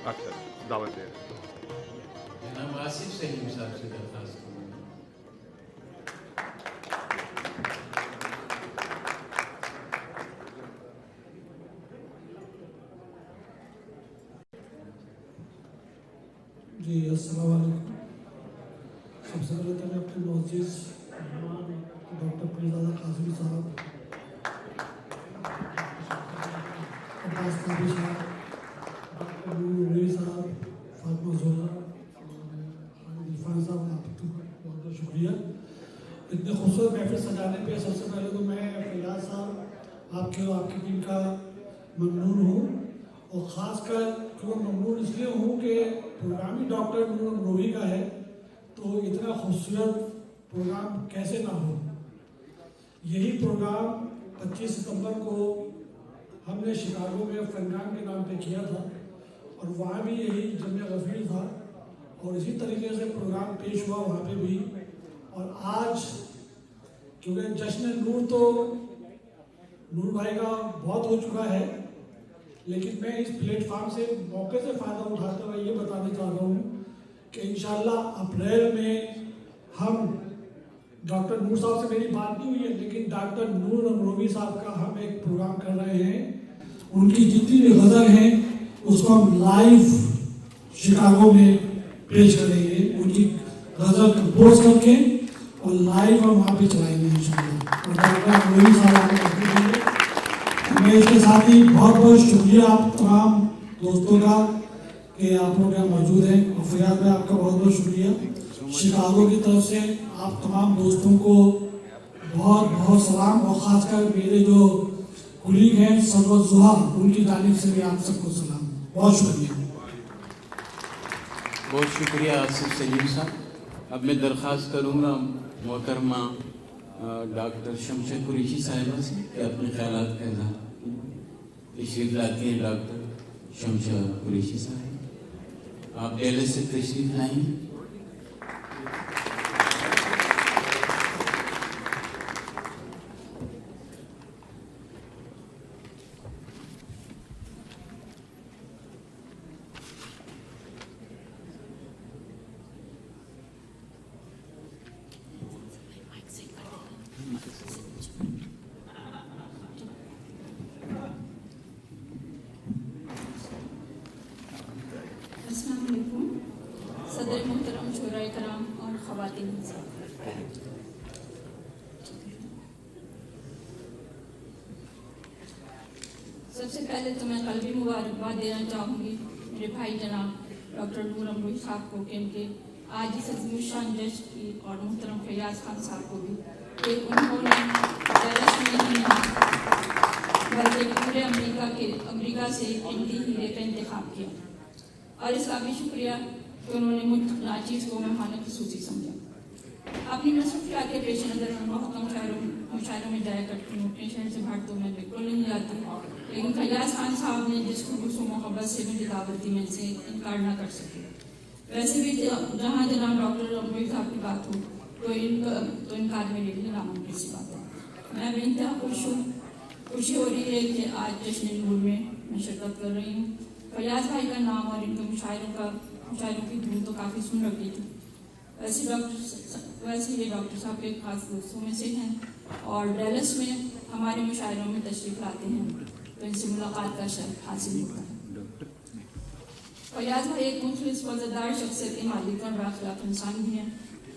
Doctor دعوت دے رہے ہیں جناب آصف سلیم صاحب سے درخواست کروں گا. جی السلام علیکم. سب سے پہلے تو میں اپنے معزز مہمان ڈاکٹر پیرزادہ قاسمی صاحب عباس قادری صاحب, ڈاکٹر نور علی صاحب, فاطمہ زہرا اور عرفان صاحب, آپ کا بہت بہت شکریہ اتنے خوبصورت محفل سجانے پہ. سب سے پہلے تو میں فیاض صاحب آپ کی ٹیم کا ممنون ہوں, اور خاص کر کیوں ممنون اس لیے ہوں کہ پروگرام ہی ڈاکٹر نور امروہی کا ہے, تو اتنا خوبصورت پروگرام کیسے نہ ہو. یہی پروگرام 25 ستمبر کو ہم نے شکاگو میں فنگان کے نام پہ کیا تھا, اور وہاں بھی یہی جمع غفیر تھا, اور اسی طریقے سے پروگرام پیش ہوا وہاں پہ بھی. اور آج کیونکہ جشن نور تو نور بھائی کا بہت ہو چکا ہے, لیکن میں اس پلیٹ فارم سے موقع سے فائدہ اٹھاتے ہوئے یہ بتانا چاہ رہا ہوں کہ انشاءاللہ اپریل میں ہم ڈاکٹر نور صاحب سے میری بات نہیں ہوئی ہے, لیکن ڈاکٹر نور امروہی صاحب کا ہم ایک پروگرام کر رہے ہیں. ان کی جتنی بھی غزل ہیں اس کو ہم لائیو شکاگو میں پیش کریں گے, ان کی غزل کمپوز کر کے اور لائیو ہم وہاں پہ چلائیں گے انشاءاللہ. اور ڈاکٹر امروہی صاحب میں اس کے ساتھ ہی بہت بہت شکریہ آپ تمام دوستوں کا کہ آپ لوگ یہاں موجود ہیں, اور فیاض میں آپ کا بہت بہت شکریہ. شکاگو کی طرف سے آپ تمام دوستوں کو بہت بہت سلام, اور خاص کر میرے جو کولیگ ہیں سرور زحا, ان کی جانب سے بھی آپ سب کو سلام. بہت شکریہ. بہت شکریہ آصف سلیم صاحب. اب میں درخواست کروں گا محترمہ ڈاکٹر شمشاد قریشی صاحبہ سے کہ اپنے خیالات کا اظہار تشریف لاتی ہیں. ڈاکٹر شمشاد قریشی صاحب آپ ڈیلس سے تشریف لائیں. السلام علیکم. صدر محترم شورائے کرام اور خواتین حضرات, سب سے پہلے تو میں قلبی مبارکباد دینا چاہوں گی میرے بھائی جناب ڈاکٹر نور امروہی صاحب کو, کہ آج اس عظیم الشان جشن کی, اور محترم فیاض خان صاحب کو بھی کہ انہوں نے ڈیلس میں ہی بلکہ پورے امریکہ سے قیمتی ہیرے کا انتخاب کیا, اور اس کا بھی شکریہ کہ انہوں نے مجھ ناچیز کو مہمان خصوصی سمجھا. اپنی مصروفیات کے پیش نظر میں بہت کم مشاعروں میں جایا کرتی ہوں. اپنے شہر سے باہر تو میں بالکل نہیں جاتی, لیکن فیاض خان صاحب نے جس خلوص و محبت سے مجھے دعوت دی میں سے انکار نہ کر سکی. ویسے بھی جہاں جناب ڈاکٹر امروہی صاحب کی بات ہو تو انکار میرے لیے ناممکن سی بات ہے. میں بے انتہا خوشی ہو رہی ہے کہ آج جشن نور میں شرکت کر رہی ہوں. فیاض بھائی کا نام اور ان کے مشاعروں کی دھن تو کافی سن رکھی تھی. ویسے یہ ڈاکٹر صاحب کے خاص دوستوں میں سے ہیں, اور ڈیلس میں ہمارے مشاعروں میں تشریف لاتے ہیں, تو ان سے ملاقات کا شرف حاصل ہوتا ہے. فیاض بھائی ایک مخلص وزردار شخصیت کے مالک اور باخلاق انسان بھی ہیں.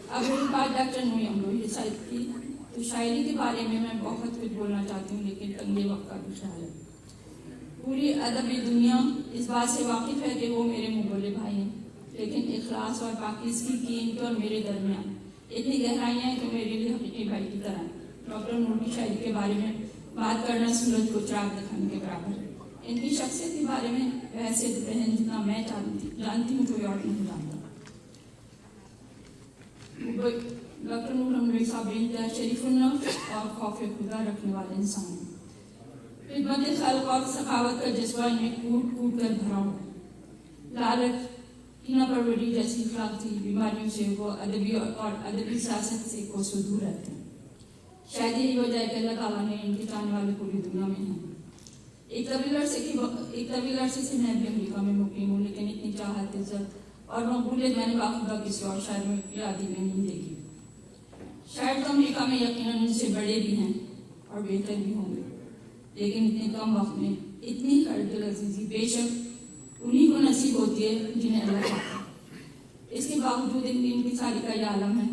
اب میری بات ڈاکٹر نور امروہی صاحب کی, تو شاعری کے بارے میں بہت کچھ بولنا چاہتی ہوں, لیکن تنگے وقت کا بھی خیال ہے. پوری ادبی دنیا اس بات سے واقف ہے کہ وہ میرے مغل بھائی ہیں, لیکن اخلاص اور پاکیزگی کی ان کے اور میرے درمیان اتنی گہرائیاں ہیں کہ میرے لیے حقیقی بھائی کی طرح. ڈاکٹر نور کی شاعری کے بارے میں بات کرنا سورج کو چراغ دکھانے کے برابر ہے. ان کی شخصیت کے بارے میں حیثیت بہن جتنا میں جانتی ہوں کوئی اور نہیں جانتا. ڈاکٹر نور امروہی صاحب انتہا شریف النفس اور خوف خدا رکھنے والے انسان ہیں. خدمت خلق اور سخاوت کا جذبہ انہیں کوٹ کوٹ کر بھرا ہوا. لالچ کینہ پروری جیسی اخلاق تھی. بیماریوں سے وہ ادبی سیاست سے کوسوں دور رہتے ہیں. شاید یہی وجہ ہے کہ اللہ تعالیٰ نے ان کے چاہنے والے پوری دنیا میں ہیں. ایک طویل عرصے سے میں بھی امریکہ میں مقیم ہوں, لیکن اتنی چاہت, عزت اور مقبولیت میں نے باخبر کسی اور شاعر میں یادی میں نہیں دیکھی. شاید تو امریکہ میں یقیناً ان سے بڑے بھی ہیں اور بہتر بھی ہوں گے, لیکن اتنے کم وقت میں اتنی دل عزیزی بے شک انہی کو نصیب ہوتی ہے جنہیں اللہ چاہتا ہے. اس کے باوجود ان کی انکساری کا یہ عالم ہے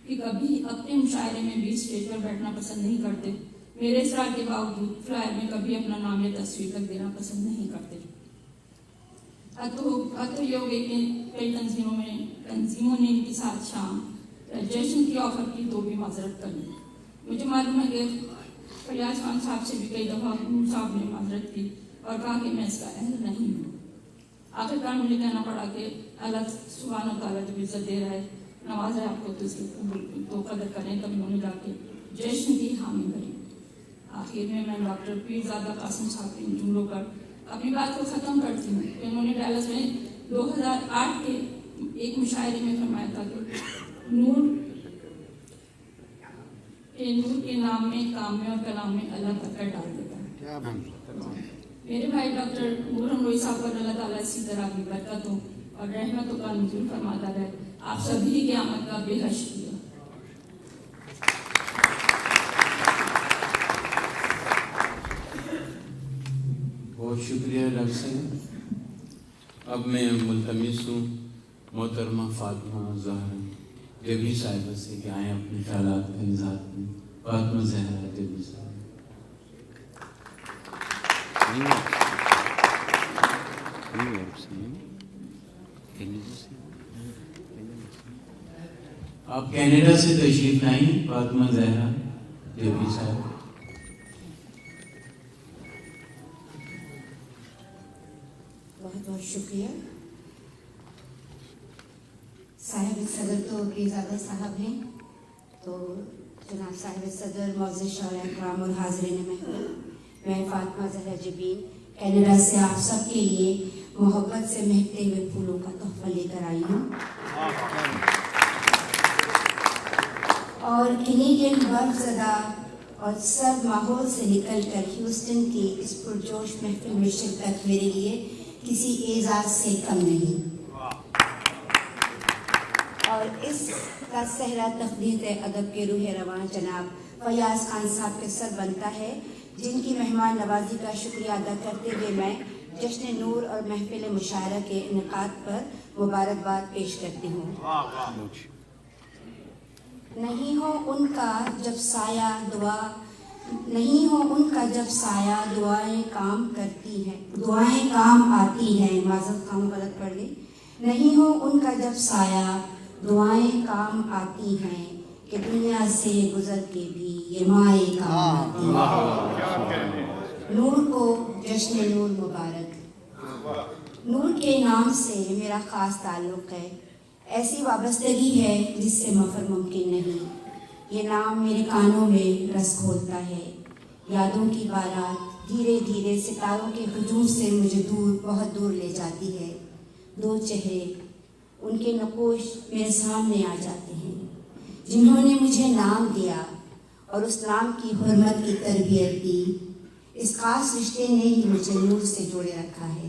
کہ کبھی اپنے مشاعرے میں بھی اسٹیج پر بیٹھنا پسند نہیں کرتے. मेरे इसरार के बावजूद फ्लायर में कभी अपना नाम या तस्वीर तक देना पसंद नहीं करते। योग के कई तंजीमों ने इनके साथ शाम जश्न की ऑफर की तो भी माजरत कर ली। मुझे मालूम है कि फयाज खान साहब से भी कई दफ़ा नूर साहब ने माजरत की और कहा कि मैं इसका अहल नहीं हूँ। आखिरकार मुझे कहना पड़ा कि अल्लाह सुब्हान तआला जब इज्जत दे रहा है, नवाजा है आपको, तो इसकी तो कदर करें। तब उन्होंने जाके जश्न की हामी भरी। आखिर में मैं डॉक्टर पीरजादा कासिम साहब के इन जुमलों पर अपनी बात को ख़त्म करती हूँ। उन्होंने डैलस में 2008 के एक मुशायरे में फरमाया था कि नूर के नाम में, काम में और कलाम में अल्लाह बरकत डाल देता है। मेरे भाई डॉक्टर नूर अमरोही साहब पर अल्लाह ताला इसी तरह की बरकतों और रहमतों का नुज़ूल फरमाता रहे। आप सभी की आमद का बेहद शुक्रिया। बहुत शुक्रिया डॉक्टर साहब। अब मैं मुल्तमिस हूँ मोहतरमा फातिमा ज़हरा जबी साहिबा से कि आए अपने ख्यालात का इज़हार करें। फातिमा ज़हरा जबी साहिबा। आप कनाडा से तशरीफ लाई फातिमा ज़हरा जबी साहिबा। बहुत बहुत शुक्रिया। साहिब सदर तो पीरजादा साहब हैं, तो जनाब साहिब सदर मौजूद शौरा इकराम और हाज़रीन महफिल, मैं फातिमा ज़हरा जबीन कनाडा से आप सब के लिए मोहब्बत से महकते हुए फूलों का तोहफा लेकर आई हूँ। और कैनेडियन बर्फ़ज़दा और सर्द माहौल से निकलकर ह्यूस्टन की इस पुरजोश महफिल में शिरकत मेरे लिए किसी एजाज से कम नहीं। और इसका सहरा तक़दीर अदब के रूह रवान जनाब फयाज खान साहब के सर बनता है, जिनकी मेहमान नवाजी का शुक्रिया अदा करते हुए मैं जश्न नूर और महफिल मुशायरा के इनेकाद पर मुबारकबाद पेश करती हूँ। नहीं हो उनका जब साया दुआ, नहीं हो उनका जब साया, दुआएं काम करती हैं, दुआएं काम आती हैं। माज़रत खां गलत पढ़ गई। नहीं हो उनका जब साया, दुआएं काम आती हैं कि दुनिया से गुजर के भी ये माए काम आती हैं। नूर को जश्न नूर मुबारक। नूर के नाम से मेरा ख़ास ताल्लुक़ है, ऐसी वाबस्तगी है जिससे मफर मुमकिन नहीं। ये नाम मेरे कानों में रस घोलता है। यादों की बारात धीरे धीरे सितारों के हुजूम से मुझे दूर, बहुत दूर ले जाती है। दो चेहरे, उनके नकोश मेरे सामने आ जाते हैं, जिन्होंने मुझे नाम दिया और उस नाम की हुर्मत की तरबियत दी। इस खास रिश्ते ने ही मुझे नूर से जोड़े रखा है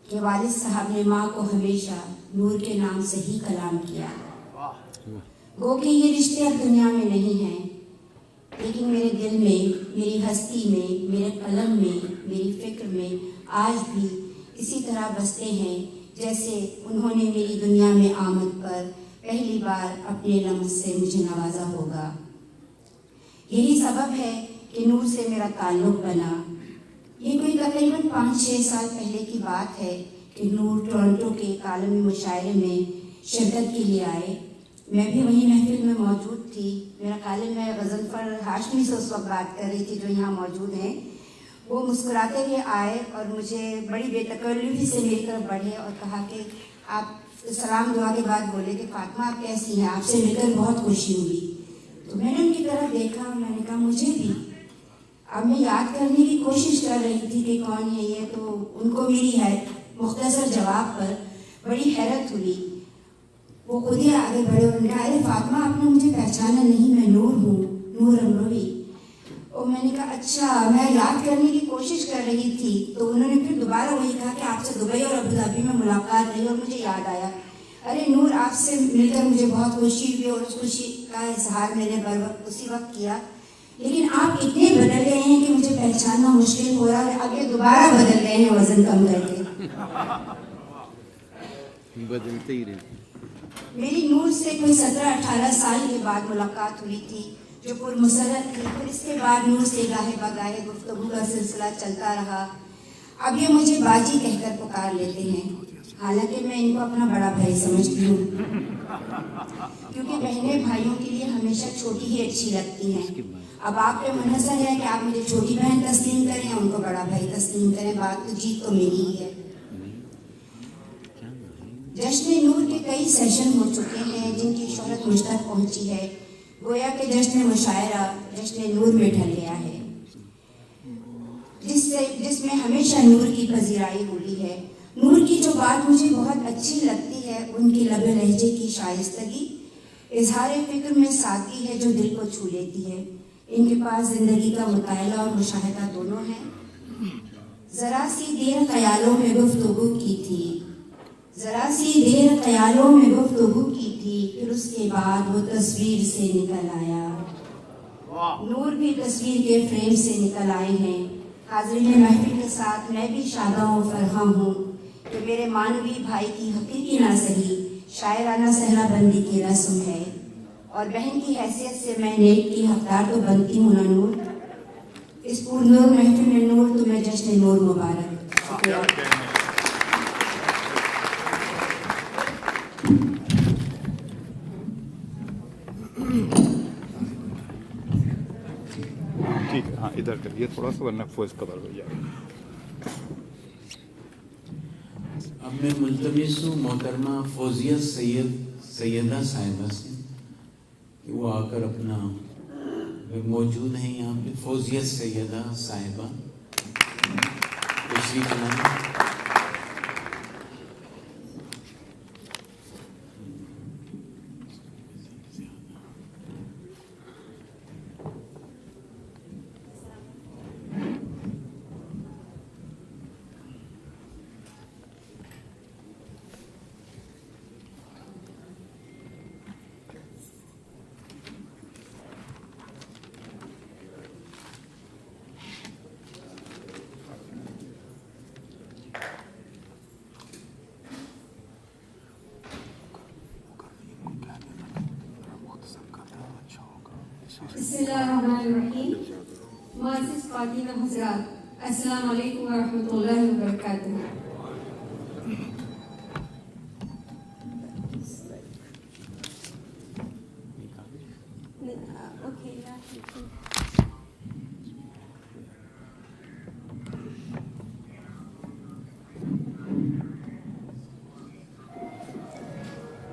कि वालिद साहब ने माँ को हमेशा नूर के नाम से ही कलाम किया। गो कि ये रिश्ते अब दुनिया में नहीं हैं, लेकिन मेरे दिल में, मेरी हस्ती में, मेरे कलम में, मेरी फ़िक्र में आज भी इसी तरह बसते हैं जैसे उन्होंने मेरी दुनिया में आमद पर पहली बार अपने लम्स से मुझे नवाजा होगा। यही सबब है कि नूर से मेरा ताल्लुक़ बना। ये कोई तकरीबन 5-6 साल पहले की बात है कि नूर टोरंटो के एक आलमी मुशायरे में शिरकत के लिए आए। मैं भी वहीं महफिल में मौजूद थी। मेरा ख्याल है मैं गज़नफ़र हाशमी से उस वक्त बात कर रही थी, जो यहाँ मौजूद हैं। वो मुस्कुराते हुए आए और मुझे बड़ी बेतकल्लुफ़ी से मेरी तरफ बढ़े और कहा कि आप सलाम दुआ के बाद बोले कि फातिमा आप कैसी हैं, आपसे मिलकर बहुत खुशी हुई। तो मैंने उनकी तरफ देखा, मैंने कहा मुझे भी। अब मैं याद करने की कोशिश कर रही थी कि कौन है ये, तो उनको मेरी है मुख्तसर जवाब पर बड़ी हैरत हुई। वो खुद ही आगे बढ़े और उन्होंने कहा अरे फातिमा आपने मुझे पहचाना नहीं, मैं नूर हूँ, नूर अमरोही। और मैंने कहा अच्छा, मैं याद करने की कोशिश कर रही थी। तो उन्होंने फिर दोबारा वही कहा कि आपसे दुबई और अबू धाबी में मुलाकात रही और मुझे याद आया अरे नूर आपसे मिलकर मुझे बहुत खुशी हुई और उस खुशी का इजहार मैंने उसी वक्त किया, लेकिन आप इतने बदल गए हैं कि मुझे पहचानना मुश्किल हो रहा है। आगे दोबारा बदल गए हैं वजन कम करके। बदलते ही रहते। मेरी नूर से कोई 17-18 साल के बाद मुलाकात हुई थी। जो पुरमसरत थी। फिर इसके बाद नूर से गाहे बगाहे गुफ्तगू का सिलसिला चलता रहा। अब ये मुझे बाजी कहकर पुकार लेते हैं, हालांकि मैं इनको अपना बड़ा भाई समझती हूँ, क्योंकि बहनें भाइयों के लिए हमेशा छोटी ही अच्छी लगती हैं। अब आप पे मुनहसर है कि आप मुझे छोटी बहन तस्लीम करें या उनको बड़ा भाई तस्लीम करें, बात तो जीत तो मेरी ही है। जश्न नूर के कई सेशन हो चुके हैं जिनकी शोहरत मुझ तक पहुंची है। गोया के जश्न मुशायरा जश्न नूर में ढल गया है, जिसमें हमेशा नूर की पजीराई हुई है। नूर की जो बात मुझे बहुत अच्छी लगती है, उनकी लबे लहजे की शाइस्तगी, इजहार फिक्र में सादगी है जो दिल को छू लेती है। इनके पास जिंदगी का मुताला और मुशाहिदा दोनों है। जरा सी देर ख्यालों में गुफ्तगू की थी, जरा सी देर ख्यालों में गुफ्तगू की थी, फिर उसके बाद वो तस्वीर से निकल आया। नूर भी तस्वीर के फ्रेम से निकल आए हैं। हाज़रीन महफिल के साथ मैं भी शादा व फरहा हूँ कि मेरे मानवी भाई की हकीकी ना सही शायराना सहरा बंदी की रस्म है, और बहन की हैसियत से मैं नेक की हकदार तो बनती हूँ ना नूर। इस पुरनूर महफिल में नूर तुम्हें जश्न नूर मुबारक। शुक्रिया। ठीक है, हाँ इधर करिए थोड़ा सा, वरना फोर्स कवर हो जाएगा। अब मैं मुल्तमिस हूँ मोहतरमा फौजिया सैयदा साहिबा से कि वो आकर अपना मौजूद हैं यहाँ पे। फौजिया सैयदा साहिबा तशरीफ लाएं। बिस्मिल्लाहिर्रहमानिर्रहीम। मुअज़्ज़िज़ ख़ातीन हज़रात, अस्सलामु अलैकुम व रहमतुल्लाहि व बरकातुहू।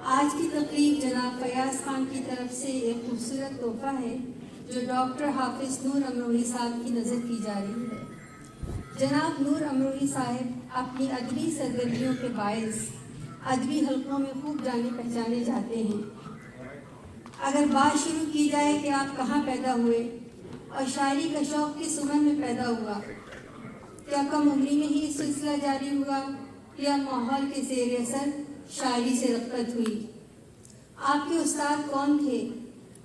आज की तकरीर जनाब फयाज खान की तरफ से एक खूबसूरत तोहफा है जो डॉक्टर हाफिज नूर अमरोही साहब की नज़र की जा रही है। जनाब नूर अमरोही साहब अपनी अदबी सरगर्मियों के बायस अदबी हल्कों में खूब जाने पहचाने जाते हैं। अगर बात शुरू की जाए कि आप कहाँ पैदा हुए और शायरी का शौक़ किस उम्र में पैदा हुआ, क्या कम उम्री में ही सिलसिला जारी हुआ या माहौल के ज़ेर असर शायरी से रग़बत हुई? आपके उस्ताद कौन थे,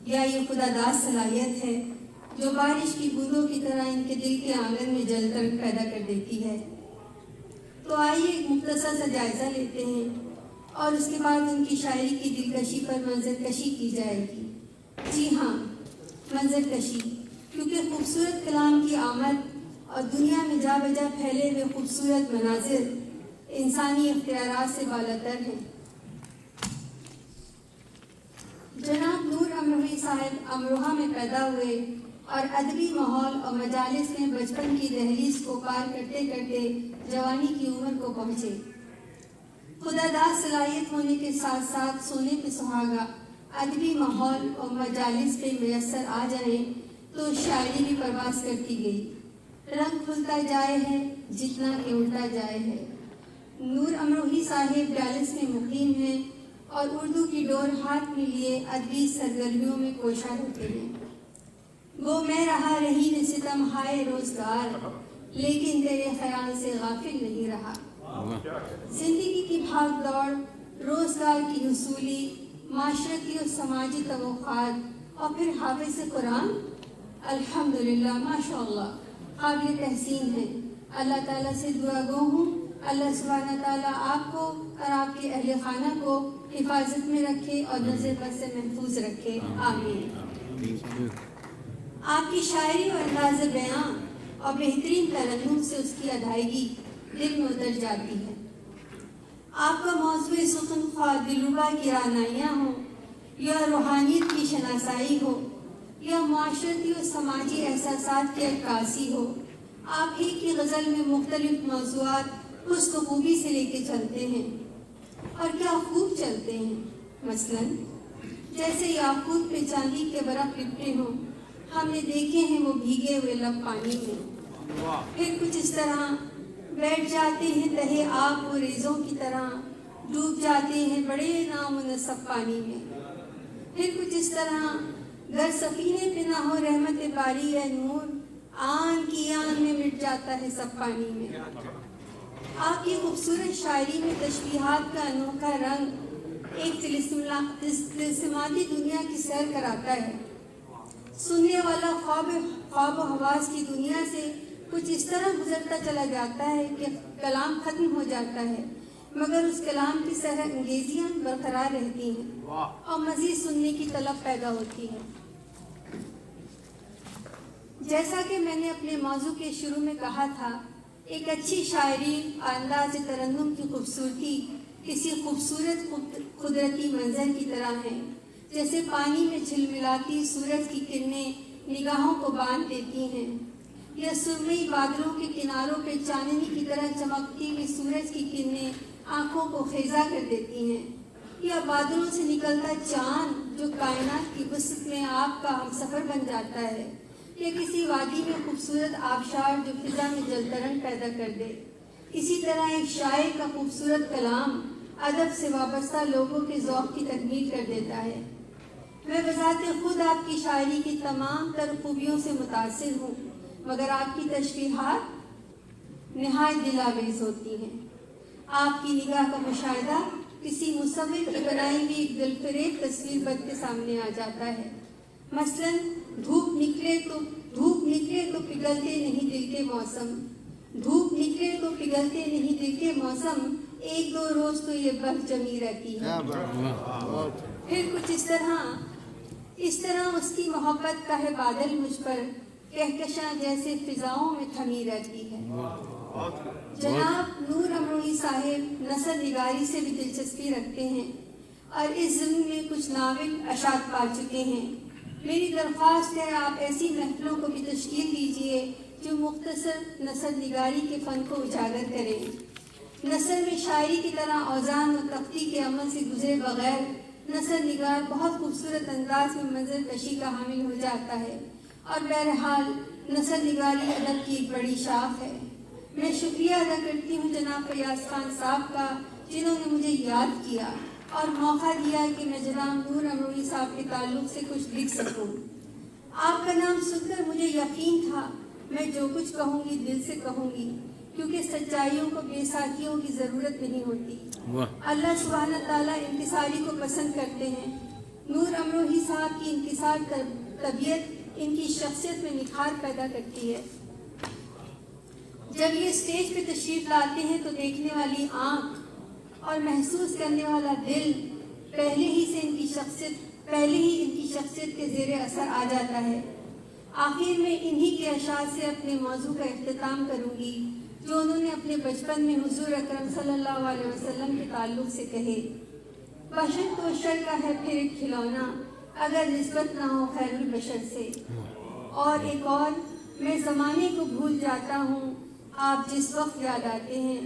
या ये खुदादाद सलाहियत है जो बारिश की बूंदों की तरह इनके दिल के आंगन में जलकर पैदा कर देती है? तो आइए एक मुख्तसर सा जायज़ा लेते हैं और उसके बाद उनकी शायरी की दिलकशी पर मंजरकशी की जाएगी। जी हाँ, मंजरकशी, क्योंकि खूबसूरत कलाम की आमद और दुनिया में जा बजा फैले हुए खूबसूरत मनाजिर इंसानी इख्तियारात से बालातर है। जनाब नूर अमरोही साहब अमरोहा में पैदा हुए और अदबी माहौल और मजालिस में बचपन की दहलीज को पार करते करते जवानी की उम्र को पहुँचे। खुदादाद सलाहियत होने के साथ साथ सोने पे सुहागा अदबी माहौल और मजालिस पे मैसर आ जाए तो शायरी भी परवास करती गई। रंग खुलता जाए है जितना कि उड़ता जाए है। नूर अमरोही साहिब डालिस में मुकीम हैं और उर्दू की डोर हाथ में लिए अदबी सरगर्मियों में कोशा होते हैं। वो मैं रहा रही न सितम हाय रोजगार, लेकिन तेरे ख्याल से गाफिल नहीं रहा। जिंदगी की भाग दौड़, रोजगार की हुसूली, माशरती और समाजी तवक्कात और फिर हाफिज़ कुरान, अल्हम्दुलिल्लाह माशाअल्लाह काबिल तहसीन है। अल्लाह ताला से दुआ गो हूँ अल्लाह सुब्हाना ताला आपको और आपके अहले खाना को हिफाजत में रखे और नज़र बद से महफूज रखे। आमीन। आपकी शायरी और अंदाज़ बयां और बेहतरीन तरन्नुम से उसकी अदायगी दिल में उतर जाती है। आपका मौज़ूए सुख़न ख्वाह दिलरुबा की रानाइयाँ हो या रूहानियत की शनासाई हो या माशरती और समाजी एहसासात की अक्कासी हो, आप ही की गज़ल में मुख्तलिफ मौज़ूआत हुस्न खूबी से लेके चलते हैं और क्या खूब चलते हैं। मसलन जैसे याकूत पे चांदी के बरक़ लिपटे हों, हमने देखे हैं वो भीगे हुए लब पानी में। फिर कुछ इस तरह बैठ जाते हैं तहे आग व रेज़ों की तरह, डूब जाते हैं बड़े नामुनस्सब पानी में। फिर कुछ इस तरह गर सफीने पे ना हो रहमत बारी है नूर, आन की आन में मिट जाता है सब पानी में। आपकी खूबसूरत शायरी में तशबीहात का अनोखा रंग एक तिलिस्माती दुनिया की सैर कराता है। सुनने वाला ख्वाब हवास की दुनिया से कुछ इस तरह गुजरता चला जाता है कि कलाम खत्म हो जाता है, मगर उस कलाम की सरह अंगेजियाँ बरकरार रहती हैं और मज़ीद सुनने की तलब पैदा होती है। जैसा कि मैंने अपने मौजू के शुरू में कहा था, एक अच्छी शायरी अंदाज़ तरन्नुम की खूबसूरती किसी खूबसूरत कुदरती मंजर की तरह है। जैसे पानी में झिलमिलाती सूरज की किरणें निगाहों को बांध देती हैं, या सुरमई बादलों के किनारों पे चांदनी की तरह चमकती हुई सूरज की किरणें आंखों को खेजा कर देती हैं, या बादलों से निकलता चांद जो कायनात की वसत में आपका हमसफर बन जाता है, या किसी वादी में खूबसूरत आबशार जो फिजा में जलतरन पैदा कर दे। इसी तरह एक शायर का खूबसूरत कलाम अदब से वाबस्ता लोगों के ज़ौक़ की तकमील कर देता है। मैं बज़ाते खुद आपकी शायरी की तमाम तर खूबियों से मुतासिर हूँ, मगर आपकी तशबीहात निहायत दिलावेज़ होती हैं। आपकी निगाह का मुशाहिदा किसी मुसव्विर की बनाई हुई दिलफरेब तस्वीर बद के सामने आ जाता है। मसलन धूप निकले तो पिघलते नहीं दिल के मौसम, धूप निकले तो पिघलते नहीं दिल के मौसम, एक दो रोज तो ये बर्फ जमी रहती है। फिर कुछ इस तरह उसकी मोहब्बत का है बादल मुझ पर, कहकशां जैसे फिजाओं में थमी रहती है। जनाब नूर अमरोही साहिब नसर निगारी से भी दिलचस्पी रखते हैं और इस ज़िम्न में कुछ नाविल अशात पा चुके हैं। मेरी दरख्वास्त है आप ऐसी महफिलों को भी तश्कील दीजिए जो मुख्तसर नसर निगारी के फ़न को उजागर करें। नसर में शायरी की तरह औज़ान और तख्ती के अमल से गुजरे बगैर नसर निगार बहुत खूबसूरत अंदाज में मंजर कशी का हामिल हो जाता है और बहरहाल नसर निगारी अदब की एक बड़ी शाख है। मैं शुक्रिया अदा करती हूँ जनाब फयाज़ खान साहब का, जिन्होंने मुझे याद किया और मौका दिया कि मैं जनाब नूर अमरोही साहब के ताल्लुक़ से कुछ लिख सकूँ। आपका नाम सुनकर मुझे यकीन था मैं जो कुछ कहूँगी दिल से कहूँगी, क्योंकि सच्चाइयों को बेसाखियों की ज़रूरत नहीं होती। अल्लाह सुब्हान ताला इंकिसारी को पसंद करते हैं। नूर अमरोही साहब की इंकिसार तबीयत इनकी शख्सियत में निखार पैदा करती है। जब ये स्टेज पे तशरीफ लाते हैं तो देखने वाली आँख और महसूस करने वाला दिल पहले ही इनकी शख्सियत के ज़ेरे असर आ जाता है। आखिर में इन्हीं के अशार से अपने मौजू का इख्तिताम करूँगी जो उन्होंने अपने बचपन में हुजूर अकरम सल्लल्लाहु अलैहि वसल्लम के ताल्लुक़ से कहे। बशर तो शर का है फिर एक खिलौना, अगर निस्बत ना हो खैरुल बशर से। और एक और, मैं ज़माने को भूल जाता हूँ आप जिस वक्त याद आते हैं।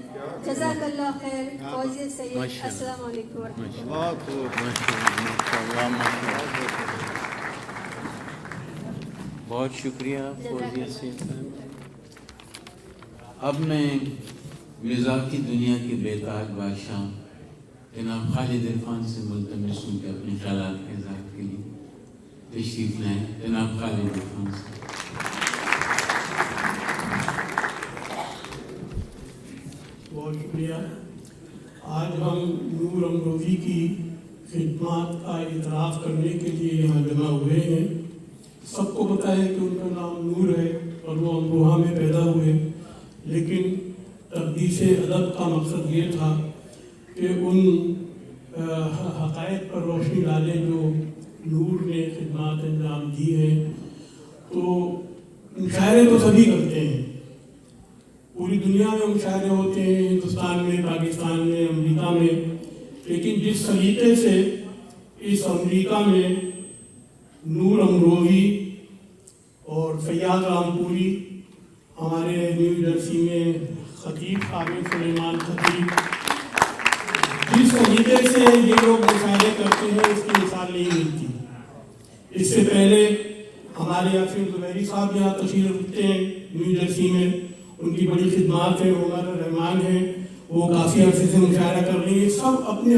जज़ाकल्लाह खैर। फौजिया सैयद, अस्सलाम वालेकुम बहुत शुक्रिया फौजिया सैयद। अब मैं मिज़ाक़ की दुनिया के बेताज बादशाह जनाब खालिद इरफान से मुल्तमिस हूँ कि अपने ख़यालात के इज़हार के लिए तशरीफ़ लाएँ। जनाब खालिद इरफान से। बहुत शुक्रिया। आज हम नूर अमरोही की खिदमत का इतराफ़ करने के लिए यहाँ जमा हुए हैं। सबको पता है कि उनका नाम नूर है और वो अमरोहा में पैदा हुए, लेकिन तक़दीस अदब का मकसद ये था कि उन हक़ाइक़ पर रोशनी डालें जो नूर ने खिदमत अंजाम दी है। تو مشاعرے تو سبھی کرتے ہیں، پوری دنیا میں مشاعرے ہوتے ہیں، ہندوستان میں، پاکستان میں، امریکہ میں، لیکن جس طریقے سے اس امریکہ میں نور امروی اور فیاض رامپوری، ہمارے نیو جرسی میں خطیب عابد سلیمان خطیب، جس طریقے سے یہ لوگ مشاعرے کرتے ہیں اس کی مثال نہیں ملتی۔ اس سے پہلے ہمارے یاسین زبیری صاحب یہاں تشریف رکھتے ہیں نیو جرسی میں، ان کی بڑی خدمات ہیں، عمر الرحمان ہیں، وہ کافی عرصے سے مشاعرہ کر رہی ہیں، سب اپنے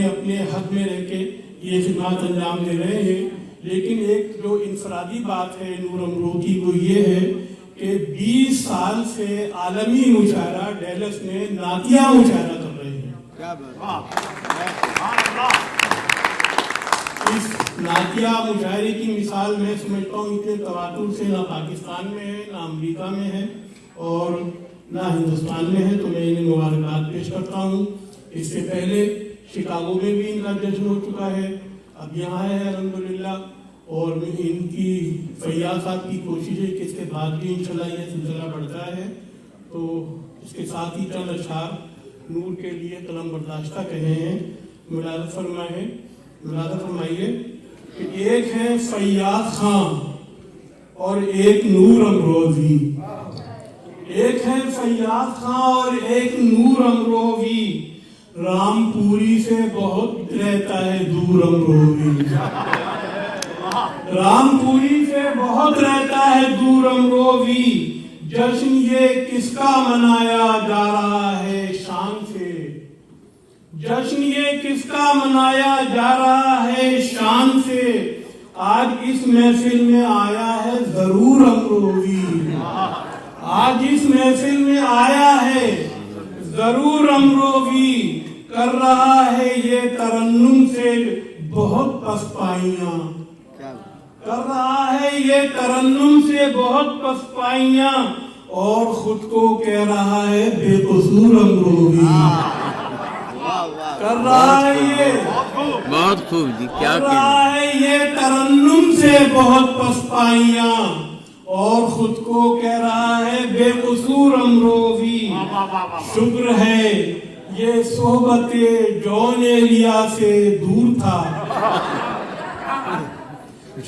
اپنے حد میں رہ کے یہ خدمات انجام دے رہے ہیں۔ لیکن ایک جو انفرادی بات ہے نور امرو کی، وہ یہ ہے کہ 20 سال سے عالمی مشاعرہ ڈیلس میں نعتیہ مشاعرہ کر رہے ہیں۔ اس نعتیہ مشاعرے کی مثال میں سمجھتا ہوں اتنے تواتر سے نہ پاکستان میں ہے، نہ امریکہ میں ہے، اور نہ ہندوستان میں ہے، تو میں انہیں مبارکباد پیش کرتا ہوں۔ اس سے پہلے شکاگو میں بھی ان کا جشن ہو چکا ہے، اب یہاں ہے الحمدللہ، اور ان کی فیاض صاحب کی کوشش ہے کہ اس کے بعد بھی انشاءاللہ یہ سلسلہ بڑھتا ہے۔ تو اس کے ساتھ ہی چند اشعار نور کے لیے قلم برداشتہ کہے ہیں، ملازم فرمائیے کہ ایک ہے فیاض خان اور ایک نور امروی، ایک ہے فیاض خان اور ایک نور امروی، رامپوری سے بہت رہتا ہے دور امروی، رامپوری سے بہت رہتا ہے دور امروی، جشن یہ کس کا منایا جا رہا ہے شان سے، جشن یہ کس کا منایا جا رہا ہے شان سے، آج اس محفل میں آیا ہے ضرور امروی، آج اس محفل میں آیا ہے ضرور امروی، کر رہا ہے یہ ترنم سے بہت پسپائیاں، کر رہا ہے یہ ترنم سے بہت پسپائیاں، اور خود کو کہہ رہا ہے بے قصور امروی، کر رہا ہے یہ بہت خوب جی، کیا کر رہا ہے یہ ترنم سے بہت پسپائیاں، اور خود کو کہہ رہا ہے بے قصور امروی، شکر ہے یہ صحبت جون ایلیا سے دور تھا،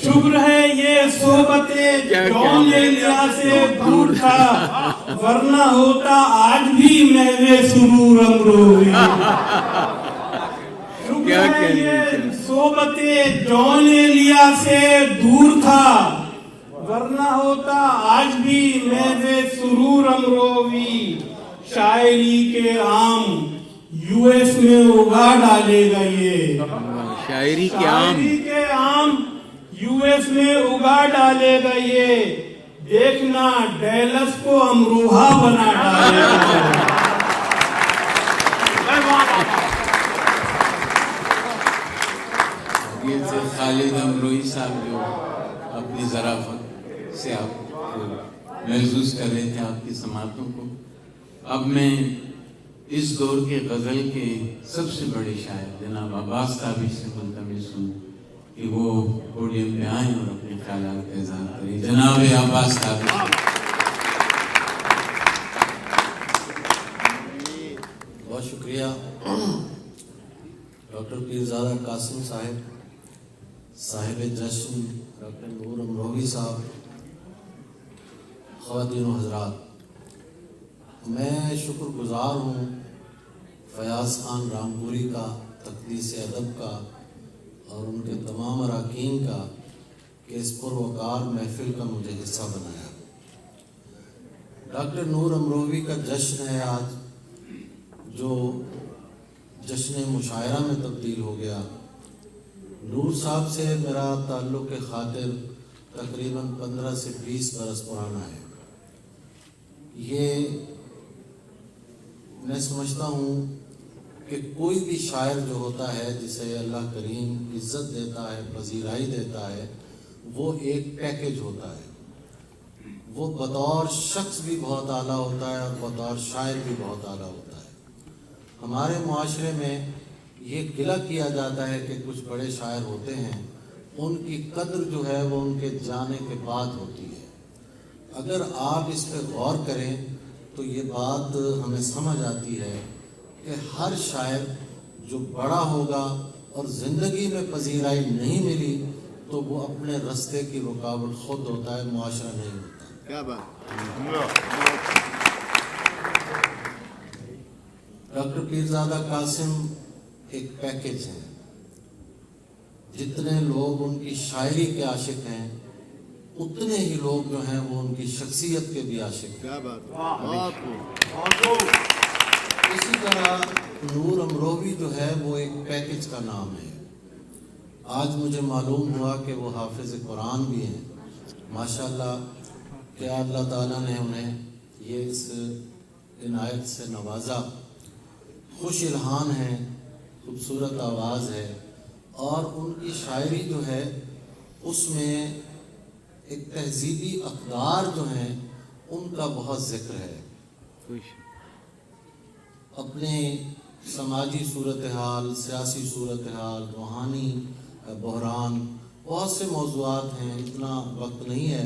شکر ہے یہ صحبت جون ایلیا سے دور تھا، ورنہ ہوتا آج بھی محو سرور امروی، شکر ہے یہ صحبت جون ایلیا سے دور تھا، ورنہ ہوتا آج بھی محو سرور امروی، شاعری کے عام یو ایس میں اگا ڈالے گا یہ، شاعری کے عام یو ایس میں اگا ڈالے گا یہ، دیکھنا ڈیلس کو امروہہ بنا ڈالے گا۔ یہ سے خالد امروہی صاحب جو اپنی ظرافت سے آپ کو محسوس کر رہے تھے آپ کی سماعتوں کو، اب میں اس دور کے غزل کے سب سے بڑے شاعر جناب عباس تابی سے ملتمس ہوں کہ وہ پوڈیم پہ آئیں اور اپنے خیالات کا اظہار کریں۔ جناب عباس تابی، بہت شکریہ ڈاکٹر پیرزادہ قاسم صاحب، صاحب جشن ڈاکٹر نور امروی صاحب، خواتین و حضرات، میں شکر گزار ہوں فیاض خان رامپوری کا، تقدیس ادب کا اور ان کے تمام اراکین کا کہ اس پروقار محفل کا مجھے حصہ بنایا۔ ڈاکٹر نور امروی کا جشن ہے آج، جو جشن مشاعرہ میں تبدیل ہو گیا۔ نور صاحب سے میرا تعلق خاطر تقریباً 15 سے 20 برس پرانا ہے۔ یہ میں سمجھتا ہوں کہ کوئی بھی شاعر جو ہوتا ہے جسے اللہ کریم عزت دیتا ہے، پذیرائی دیتا ہے، وہ ایک پیکج ہوتا ہے، وہ بطور شخص بھی بہت اعلیٰ ہوتا ہے اور بطور شاعر بھی بہت اعلیٰ ہوتا ہے۔ ہمارے معاشرے میں یہ گلہ کیا جاتا ہے کہ کچھ بڑے شاعر ہوتے ہیں ان کی قدر جو ہے وہ ان کے جانے کے بعد ہوتی ہے. اگر آپ اس پہ غور کریں تو یہ بات ہمیں سمجھ آتی ہے کہ ہر شاعر جو بڑا ہوگا اور زندگی میں پذیرائی نہیں ملی تو وہ اپنے رستے کی رکاوٹ خود ہوتا ہے، معاشرہ نہیں ہوتا. کیا بات. ڈاکٹر پیرزادہ قاسم ایک پیکج ہے. جتنے لوگ ان کی شاعری کے عاشق ہیں اتنے ہی لوگ جو ہیں وہ ان کی شخصیت کے بھی عاشق ہیں. کیا بات. اسی طرح نور امروی جو ہے وہ ایک پیکج کا نام ہے. آج مجھے معلوم ہوا کہ وہ حافظ قرآن بھی ہیں. ماشاءاللہ کیا اللہ تعالیٰ نے انہیں یہ اس عنایت سے نوازا. خوش الحان ہیں، خوبصورت آواز ہے، اور ان کی شاعری جو ہے اس میں ایک تہذیبی اقدار جو ہیں ان کا بہت ذکر ہے. اپنے سماجی صورتحال، سیاسی صورتحال، روحانی بحران، بہت سے موضوعات ہیں. اتنا وقت نہیں ہے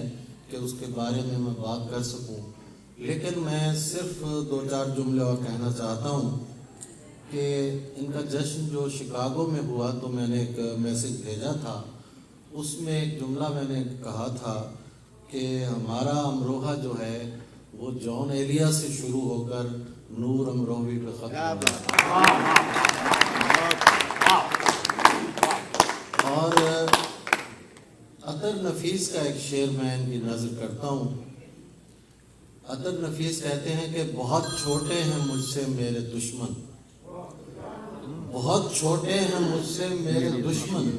کہ اس کے بارے میں بات کر سکوں، لیکن میں صرف 2-4 جملے اور کہنا چاہتا ہوں کہ ان کا جشن جو شکاگو میں ہوا تو میں نے ایک میسج بھیجا تھا. اس میں ایک جملہ میں نے کہا تھا کہ ہمارا امروہہ جو ہے وہ جان ایلیا سے شروع ہو کر نور امروی پہ ختم ہوا. اور عطر نفیس کا ایک شعر میں ان کی نظر کرتا ہوں. عطر نفیس کہتے ہیں کہ بہت چھوٹے ہیں مجھ سے میرے دشمن، بہت چھوٹے ہیں مجھ سے میرے دشمن،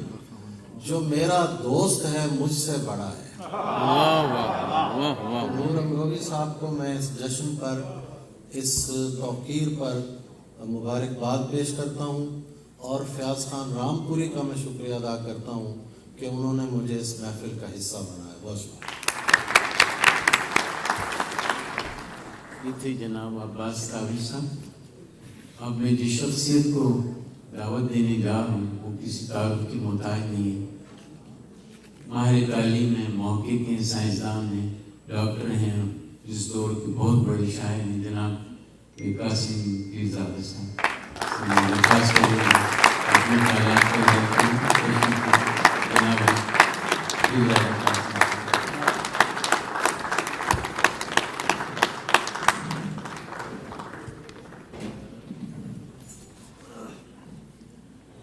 جو میرا دوست ہے مجھ سے بڑا ہے. نور امروی صاحب کو میں اس جشن پر، اس توقیر پر مبارکباد پیش کرتا ہوں، اور فیاض خان رامپوری کا میں شکریہ ادا کرتا ہوں کہ انہوں نے مجھے اس محفل کا حصہ بنایا. بہت شکریہ. یہ تھے جناب عباس طاہر صاحب. اب میں جس شخصیت کو دعوت دینے جا رہا ہوں وہ کسی تعارف کی محتاج نہیں ہے. ماہر تعلیم ہیں، محقق ہیں، سائنسدان ہیں، ڈاکٹر ہیں، جس دور کے بہت بڑے شاعر ہیں جناب قاسم پیرزادہ صاحب. خاص کر اپنے خیالات کو جناب پیرزادہ قاسم.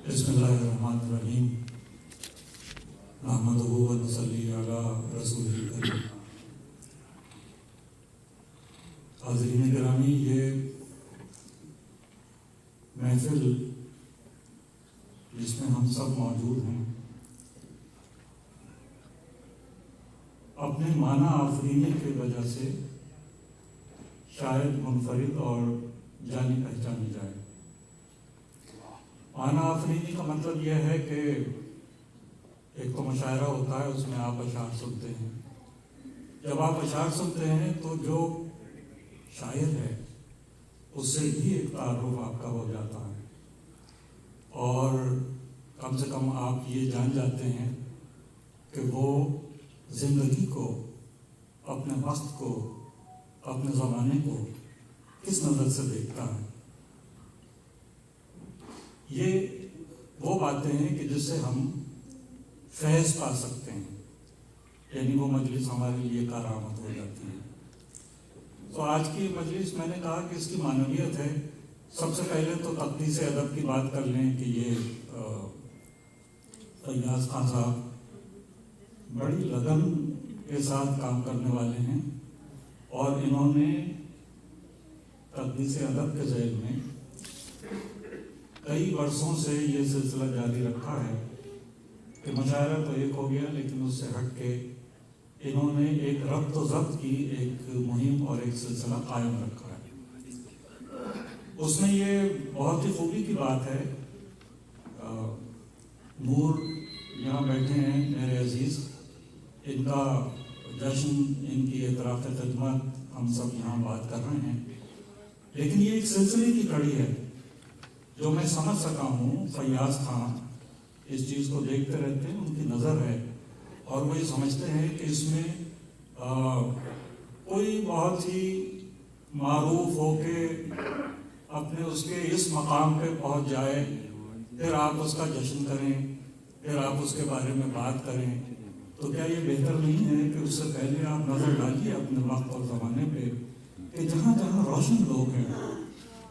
بسم اللہ الرحمن الرحیم. نحمدہ و نصلی علی رسولہ الکریم. حاضرین گرامی، یہ محفل جس میں ہم سب موجود ہیں اپنے معنی آفرینی کی وجہ سے شاید منفرد اور جانی پہچانی جائے. معنی آفرینی کا مطلب یہ ہے کہ ایک تو مشاعرہ ہوتا ہے، اس میں آپ اشعار سنتے ہیں. جب آپ اشعار سنتے ہیں تو جو شاعر ہے اس سے بھی ایک تعارف آپ کا ہو جاتا ہے، اور کم سے کم آپ یہ جان جاتے ہیں کہ وہ زندگی کو، اپنے وقت کو، اپنے زمانے کو کس نظر سے دیکھتا ہے. یہ وہ باتیں ہیں کہ جس سے ہم فیض پا سکتے ہیں، یعنی وہ مجلس ہمارے لیے کارآمد ہو جاتی ہے. تو آج کی مجلس میں نے کہا کہ اس کی معنویت ہے. سب سے پہلے تو تقدیس ادب کی بات کر لیں کہ یہ فیاض خان صاحب بڑی لگن کے ساتھ کام کرنے والے ہیں، اور انہوں نے تقدیس ادب کے ذیل میں کئی برسوں سے یہ سلسلہ جاری رکھا ہے کہ مشاعرہ تو ایک ہو گیا، لیکن اس سے ہٹ کے انہوں نے ایک ربط و ضبط کی ایک مہم اور ایک سلسلہ قائم رکھا ہے. اس میں یہ بہت ہی خوبی کی بات ہے. نور یہاں بیٹھے ہیں میرے عزیز، ان کا جشن، ان کی اعتراف خدمت ہم سب یہاں بات کر رہے ہیں، لیکن یہ ایک سلسلے کی کڑی ہے جو میں سمجھ سکا ہوں. فیاض خان اس چیز کو دیکھتے رہتے ہیں، ان کی نظر ہے اور وہ یہ سمجھتے ہیں کہ اس میں کوئی بہت ہی معروف ہو کے اپنے اس کے اس مقام پہ پہنچ جائے، پھر آپ اس کا جشن کریں، پھر آپ اس کے بارے میں بات کریں، تو کیا یہ بہتر نہیں ہے کہ اس سے پہلے آپ نظر ڈالیے اپنے وقت اور زمانے پہ کہ جہاں جہاں روشن لوگ ہیں،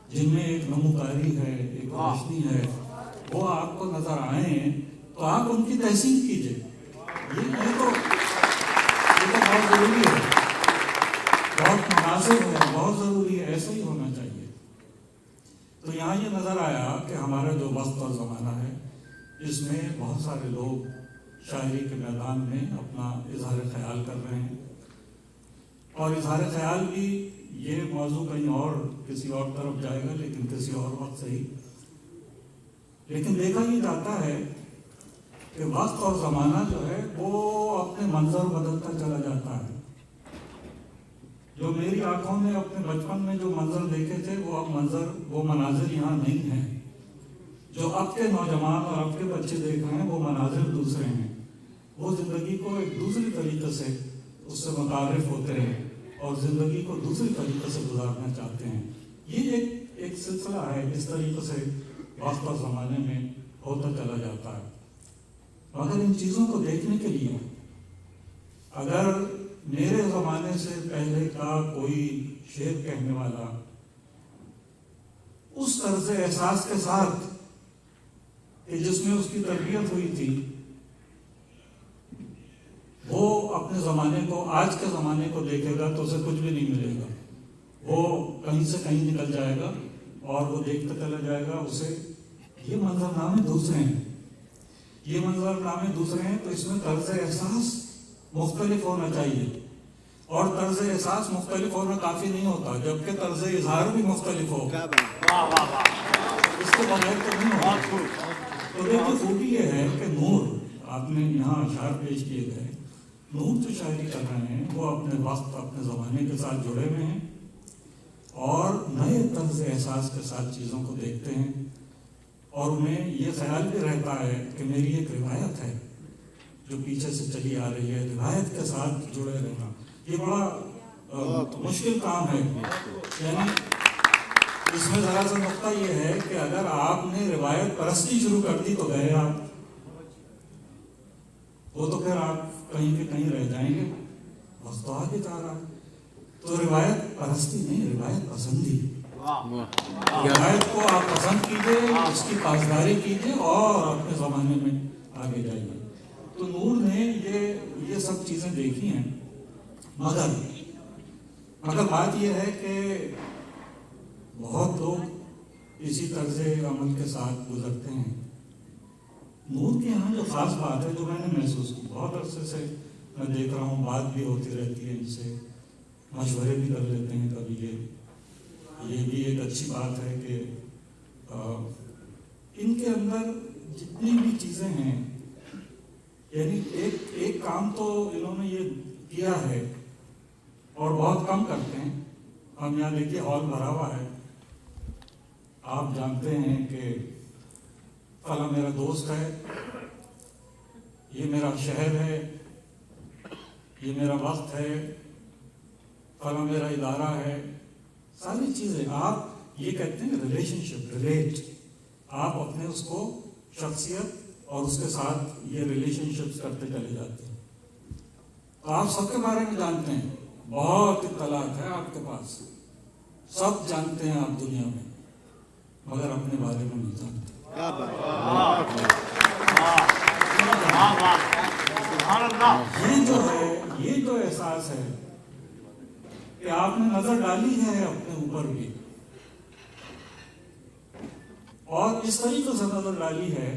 جن میں ایک نموکاری ہے، ایک روشنی ہے، وہ آپ کو نظر آئیں تو آپ ان کی تحسین کیجیے. یہ تو بہت ضروری ہے، بہت مناسب ہے، بہت ضروری ہے، ایسا ہی ہونا چاہیے. تو یہاں یہ نظر آیا کہ ہمارا جو وقت اور زمانہ ہے اس میں بہت سارے لوگ شاعری کے میدان میں اپنا اظہار خیال کر رہے ہیں، اور اظہار خیال بھی یہ موضوع کہیں اور کسی اور طرف جائے گا، لیکن کسی اور وقت سے ہی. لیکن دیکھا یہ جاتا ہے کہ وقت اور زمانہ جو ہے وہ اپنے منظر بدلتا چلا جاتا ہے. جو میری آنکھوں نے اپنے بچپن میں جو منظر دیکھے تھے وہ مناظر یہاں نہیں ہیں. جو اب کے نوجوان اور اب کے بچے دیکھ رہے ہیں وہ مناظر دوسرے ہیں. وہ زندگی کو ایک دوسری طریقے سے اس سے متعارف ہوتے ہیں اور زندگی کو دوسری طریقے سے گزارنا چاہتے ہیں. یہ ایک سلسلہ ہے، اس طریقے سے وقت اور زمانے میں ہوتا چلا جاتا ہے. مگر ان چیزوں کو دیکھنے کے لیے اگر میرے زمانے سے پہلے کا کوئی شعر کہنے والا اس طرز احساس کے ساتھ کہ جس میں اس کی تربیت ہوئی تھی، وہ اپنے زمانے کو، آج کے زمانے کو دیکھے گا تو اسے کچھ بھی نہیں ملے گا. وہ کہیں سے کہیں نکل جائے گا اور وہ دیکھتا چلا جائے گا. اسے یہ منظرنامے دوسرے ہیں، یہ منظرنامے دوسرے ہیں. تو اس میں طرز احساس مختلف ہونا چاہیے، اور طرز احساس مختلف ہونا کافی نہیں ہوتا، جبکہ طرز اظہار بھی مختلف ہو. اس کے بغیر تو نہیں ہوگا. تو دیکھیے خوبی یہ ہے کہ نور، آپ نے یہاں اشعار پیش کیے گئے، نور جو شاعری کر رہے ہیں وہ اپنے وقت، اپنے زمانے کے ساتھ جڑے ہوئے ہیں اور نئے طرز احساس کے ساتھ چیزوں کو دیکھتے ہیں. اور انہیں یہ خیال بھی رہتا ہے کہ میری ایک روایت ہے جو پیچھے سے چلی آ رہی ہے. روایت کے ساتھ جڑے رہنا یہ بڑا مشکل کام ہے. یعنی اس میں ذرا سا نقطہ یہ ہے کہ اگر آپ نے روایت پرستی شروع کر دی تو گئے آپ، وہ تو پھر آپ کہیں کے کہیں رہ جائیں گے. وقت تو آگے جا رہا ہے. تو روایت پرستی نہیں، روایت پسندی. روایت کو آپ پسند کیجئے، اس کی پاسداری کیجئے اور اپنے زمانے میں آگے جائیے. تو نور نے یہ سب چیزیں دیکھی ہیں. مگر بات یہ ہے کہ بہت لوگ اسی طرز عمل کے ساتھ گزرتے ہیں. نور کے یہاں جو خاص بات ہے جو میں نے محسوس کی، بہت عرصے سے میں دیکھ رہا ہوں، بات بھی ہوتی رہتی ہے، ان سے مشورے بھی کر لیتے ہیں کبھی. یہ بھی ایک اچھی بات ہے کہ ان کے اندر جتنی بھی چیزیں ہیں، یعنی ایک کام تو انہوں نے یہ کیا ہے اور بہت کم کرتے ہیں. ہم یہاں دیکھیے ہال بھرا ہوا ہے، آپ جانتے ہیں کہ فلاں میرا دوست ہے، یہ میرا شہر ہے، یہ میرا وقت ہے، فلاں میرا ادارہ ہے. ساری چیزیں آپ یہ کہتے ہیں ریلیشن شپ، ریلیٹ. آپ اپنے اس کو شخصیت اور اس کے ساتھ یہ ریلیشن شپس کرتے چلے جاتے ہیں. تو آپ سب کے بارے میں جانتے ہیں، بہت اطلاعات ہے آپ کے پاس، سب جانتے ہیں آپ دنیا میں، مگر اپنے بارے میں نہیں جانتے. یہ جو احساس ہے کہ آپ نے نظر ڈالی ہے اپنے اوپر بھی، اور اس طریقے سے نظر ڈالی ہے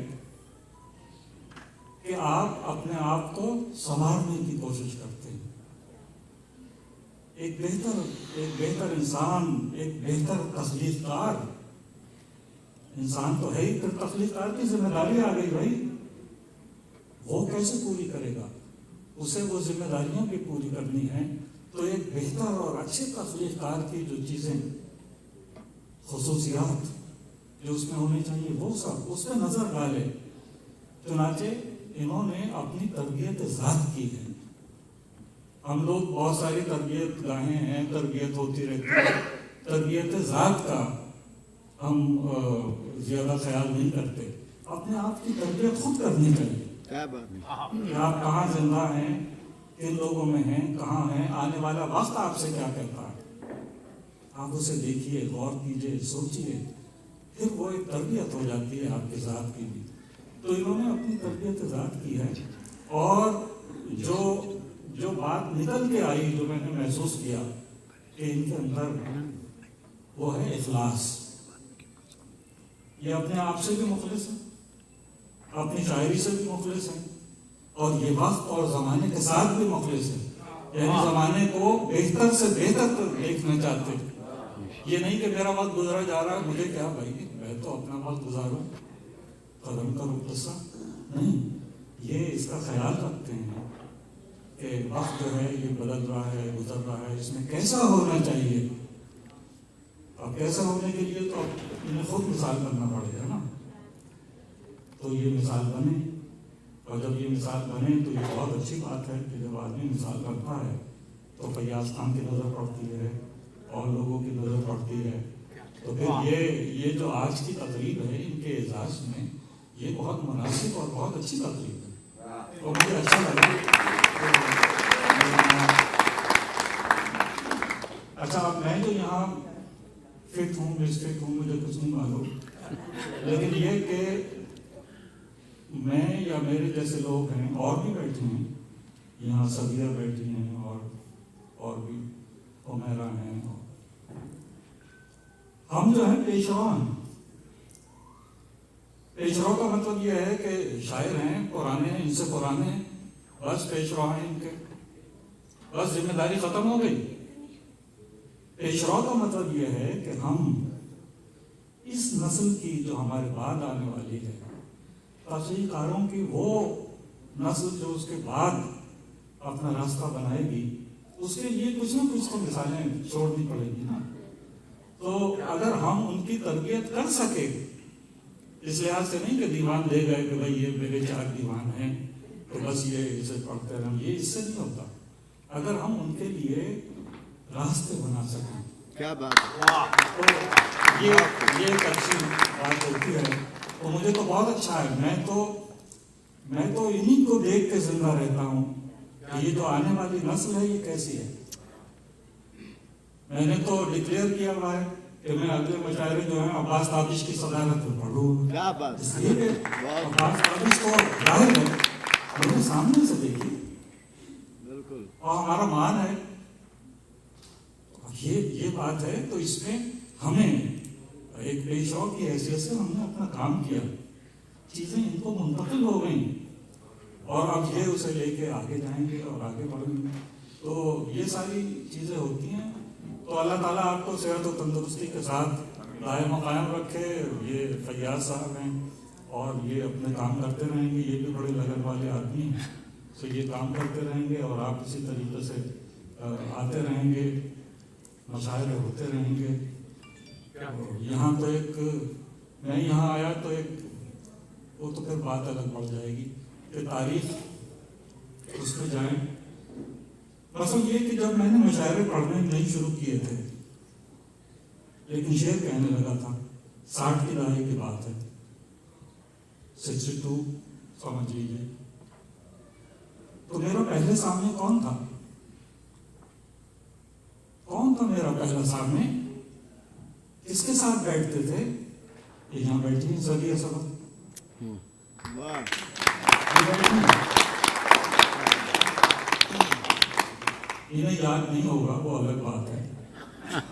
کہ آپ اپنے آپ کو سنوارنے کی کوشش کرتے ہیں. ایک بہتر انسان، ایک بہتر تخلیق کار انسان تو ہے ہی، پھر تخلیق کار کی ذمہ داری آ گئی بھائی، وہ کیسے پوری کرے گا؟ اسے وہ ذمہ داریاں بھی پوری کرنی ہیں. تو ایک بہتر اور اچھے تخلیق کار کی جو چیزیں، خصوصیات جو اس میں ہونی چاہیے، وہ سب اس پہ نظر ڈالے चुनाचे इन्होंने अपनी तरबियत ज़ात की है। हम लोग बहुत सारी तरबियत गाहें हैं, तरबियत होती रहती है, तरबियत ज़ात का हम ज़्यादा ख्याल नहीं करते। अपने आप की तरबियत खुद करनी चाहिए कि आप कहाँ जिंदा हैं, किन लोगों में हैं, कहाँ हैं, आने वाला वक्त आपसे क्या कहता है। आप उसे देखिए, गौर कीजिए, सोचिए, फिर वो एक तरबियत हो जाती है आपके ज़ात की भी। तो इन्होंने अपनी तरबियत ज़ात की है, और जो बात निकल के आई, जो मैंने महसूस किया कि इनके अंदर वो है इखलास। ये अपने आप से भी मुखलिस है, अपनी शायरी से भी मुखलिस है, और ये वक्त और ज़माने के साथ भी मुखलिस है। यानी ज़माने को बेहतर से बेहतर देखना चाहते हैं। ये नहीं कि मेरा वक्त गुजरा जा रहा है, मुझे क्या भाई, मैं तो अपना वक्त गुजारूं, कदम करूं किस्सा नहीं। ये इसका ख्याल रखते हैं कि वक्त जो है ये बदल रहा है, गुजर रहा है, इसमें कैसा होना चाहिए। अब कैसा होने के लिए तो इन्हें खुद मिसाल करना पड़ेगा ना। तो ये मिसाल बने, और जब ये मिसाल बने तो ये बहुत अच्छी बात है कि जब आदमी मिसाल करता है तो फैयाज खान की नज़र पड़ती है और लोगों की नज़र पड़ती है। तो फिर ये जो आज की तकरीब है इनके एजाज में, ये बहुत मुनासिब और बहुत अच्छी तकरीब है, और मुझे अच्छा लगा। अच्छा, मैं जो यहाँ फिट हूँ, मिसफिट हूँ, मुझे कुछ नहीं मालूम, लेकिन ये कि मैं या मेरे जैसे लोग हैं, और भी बैठे हैं यहाँ, सबिया बैठी हैं, और भी उमेरा हैं, हम जो है पेशवा हैं। पेशवा का मतलब ये है कि शायर हैं, पुराने हैं, इनसे पुराने हैं, बस पेशवा हैं इनके, बस जिम्मेदारी खत्म हो गई। पेशवा का मतलब ये है कि हम इस नस्ल की जो हमारे बाद आने वाली है, तस्वीरकारों की वो नस्ल जो उसके बाद अपना रास्ता बनाएगी, उसके लिए कुछ ना कुछ तो मिसालें छोड़नी पड़ेगी ना। तो अगर हम उनकी तरबियत कर सके, इस लिहाज से नहीं कि दीवान दे गए कि भाई ये मेरे 4 दीवान हैं तो बस ये इसे पढ़ते रहें, ये इससे नहीं होता। अगर हम उनके लिए रास्ते बना सकें, क्या बात, तो ये एक अच्छी बात होती है। तो मुझे तो बहुत अच्छा है, मैं तो इन्हीं को देख के जिंदा रहता हूँ कि ये जो आने वाली नस्ल है ये कैसी है। मैंने तो डिक्लेयर किया हुआ है कि मैं अगले मुशायरे जो है अब्बास ताबिश की सदारत में पढ़ूँ। क्या बात, इसलिए अब्बास ताबिश तो जाहिर है मेरे सामने से देखिए, बिल्कुल, और हमारा मान है, ये बात है। तो इसमें हमें एक पेशवा की हैसियत से हमने अपना काम किया, चीज़ें इनको मुंतकिल हो गई, और अब ये उसे लेके आगे जाएंगे और आगे बढ़ेंगे। तो ये सारी चीज़ें होती हैं। तो अल्लाह ताला आपको सेहत और तंदुरुस्ती के साथ दायम कायम रखे। ये फैयाज साहब हैं और ये अपने काम करते रहेंगे, ये भी बड़े लगन वाले आदमी हैं, तो ये काम करते रहेंगे और आप इसी तरीके से आते रहेंगे, मशायरे होते रहेंगे। यहाँ तो एक मैं यहाँ आया तो एक वो तो फिर बात अलग बढ़ जाएगी कि तारीख उस पर जाएं। मसला ये कि जब मैंने मुशायरे पढ़ने नहीं शुरू किए थे, लेकिन शेर कहने लगा था, 60 की दहाई की बात है, 62 समझ लीजिए। तो मेरा पहले सामने कौन था मेरा पहला सामने? किसके साथ बैठते थे? यहाँ बैठी हैं सभी सबक, इन्हें याद नहीं होगा, वो अलग बात है।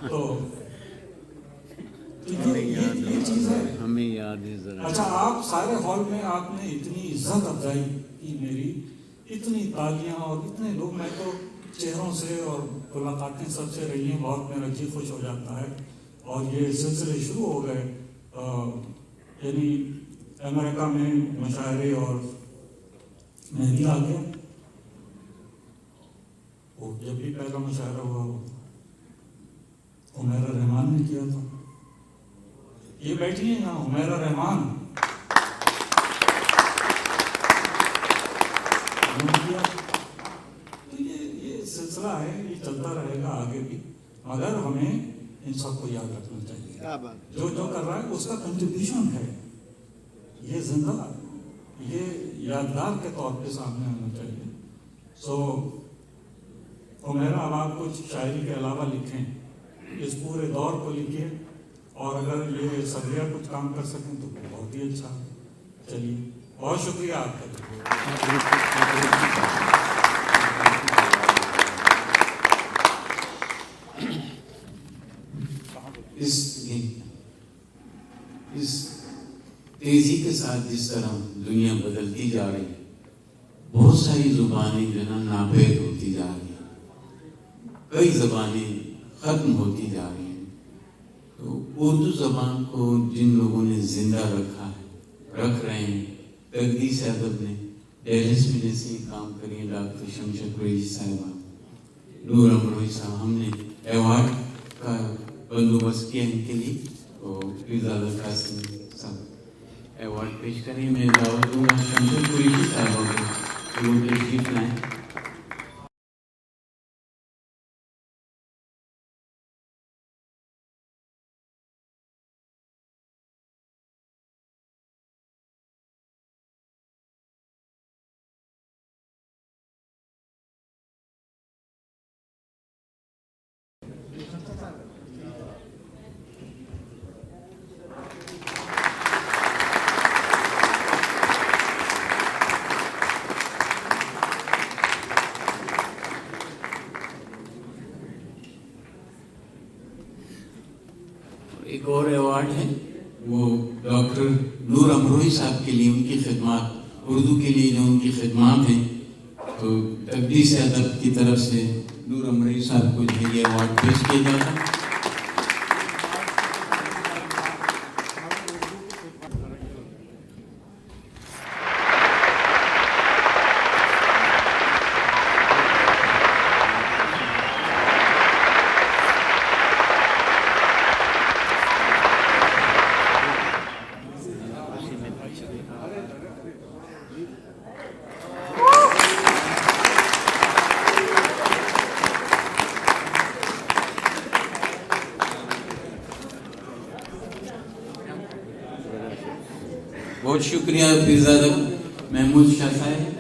तो ये चीज है, हमें याद है जरा। अच्छा, आप सारे हॉल में आपने इतनी इज्जत अफजाई की मेरी, इतनी तालियां और इतने लोग, मैं तो चेहरों से और मुलाकातें सबसे रही हैं, बहुत मेरा जी खुश हो जाता है। और ये सिलसिले शुरू हो गए, यानी अमेरिका में मुशायरे, और मैं भी आ गया। वो जब भी पहला मुशायरा हुआ उमैरा रहमान ने किया था। ये बैठी है यहाँ उमैरा रहमान, मगर हमें इन सबको याद रखना चाहिए। जो जो कर रहा है उसका कंट्रीब्यूशन है, ये जिंदा, ये यादगार के तौर पे सामने आना चाहिए। तो मेरा अब आप कुछ शायरी के अलावा लिखें, इस पूरे दौर को लिखिए, और अगर ये सदरिया कुछ काम कर सकें तो बहुत ही अच्छा है। चलिए, बहुत शुक्रिया आपका। इस तेजी के साथ जिस तरह दुनिया बदलती जा रही है, बहुत सारी जुबानें जो है नापैद होती जा रही हैं, कई जबानें खत्म होती जा रही हैं। तो उर्दू जबान को जिन लोगों ने जिंदा रखा है, रख रहे हैं, तकदीस अदब ने डेलिस में जैसे काम करिए, डॉक्टर शमशेद कुरैशी साहिबा, नूर अमरोही साहब, हमने अवार्ड का बंदोबस्त किया इनके लिए, तो फिजादा कासिम साहब अवार्ड पेश करें। मैं दावत दूंगा शमशेद कुरैशी साहिबा को, वो तशरीफ लाएं। एक और अवार्ड है, वो डॉक्टर नूर अमरोही साहब के लिए, उनकी खिदमत, उर्दू के लिए जो उनकी खिदमत हैं, तो तकदीस अदब की तरफ से नूर अमरोही साहब को जो ये अवार्ड पेश किया जाता है। बहुत शुक्रिया फिरजादा महमूद शाह साहब।